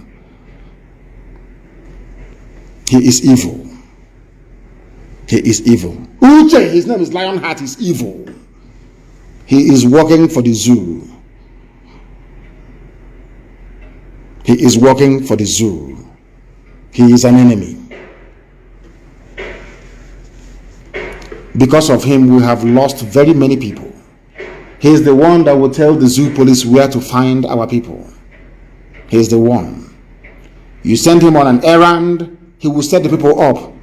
He is evil. He is evil. Uche, his name is Lionheart, is evil. He is working for the zoo. He is working for the zoo. He is an enemy. Because of him, we have lost very many people. He is the one that will tell the zoo police where to find our people. He is the one. You send him on an errand, he will set the people up.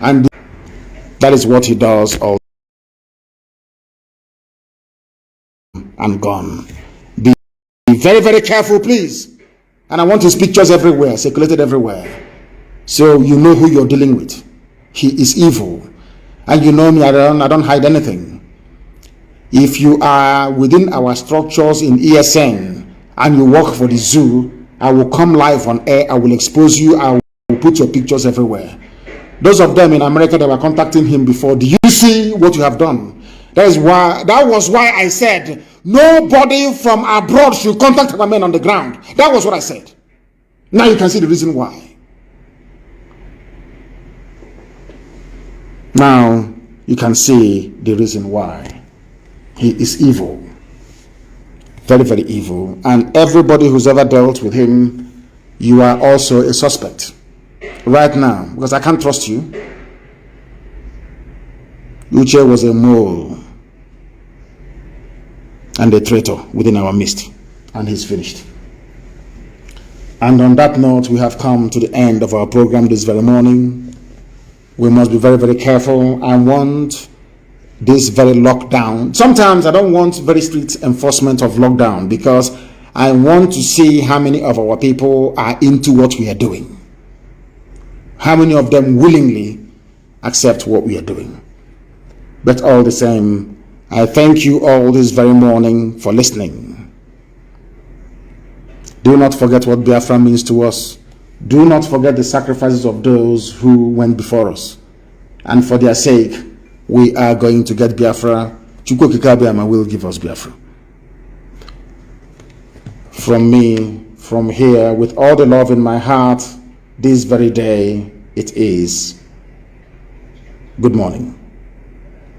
And that is what he does all and gone. Be very, very careful, please. And I want his pictures everywhere, circulated everywhere, so you know who you're dealing with. He is evil. And you know me, I don't hide anything. If you are within our structures in ESN and you work for the zoo, I will come live on air, I will expose you, I will put your pictures everywhere. Those of them in America that were contacting him before, do you see what you have done? That was why I said nobody from abroad should contact our men on the ground. That was what I said. Now you can see the reason why. Now you can see the reason why. He is evil. Very, very evil. And everybody who's ever dealt with him, you are also a suspect. Right now, because I can't trust you. Uche was a mole and a traitor within our midst, and he's finished. And on that note, we have come to the end of our program this very morning. We must be very, very careful. I want this very lockdown. Sometimes I don't want very strict enforcement of lockdown because I want to see how many of our people are into what we are doing. How many of them willingly accept what we are doing. But all the same, I thank you all this very morning for listening. Do not forget what Biafra means to us. Do not forget the sacrifices of those who went before us. And for their sake, we are going to get Biafra. Chukwu Okike Abiama will give us Biafra. From me, from here, with all the love in my heart, this very day, it is good morning.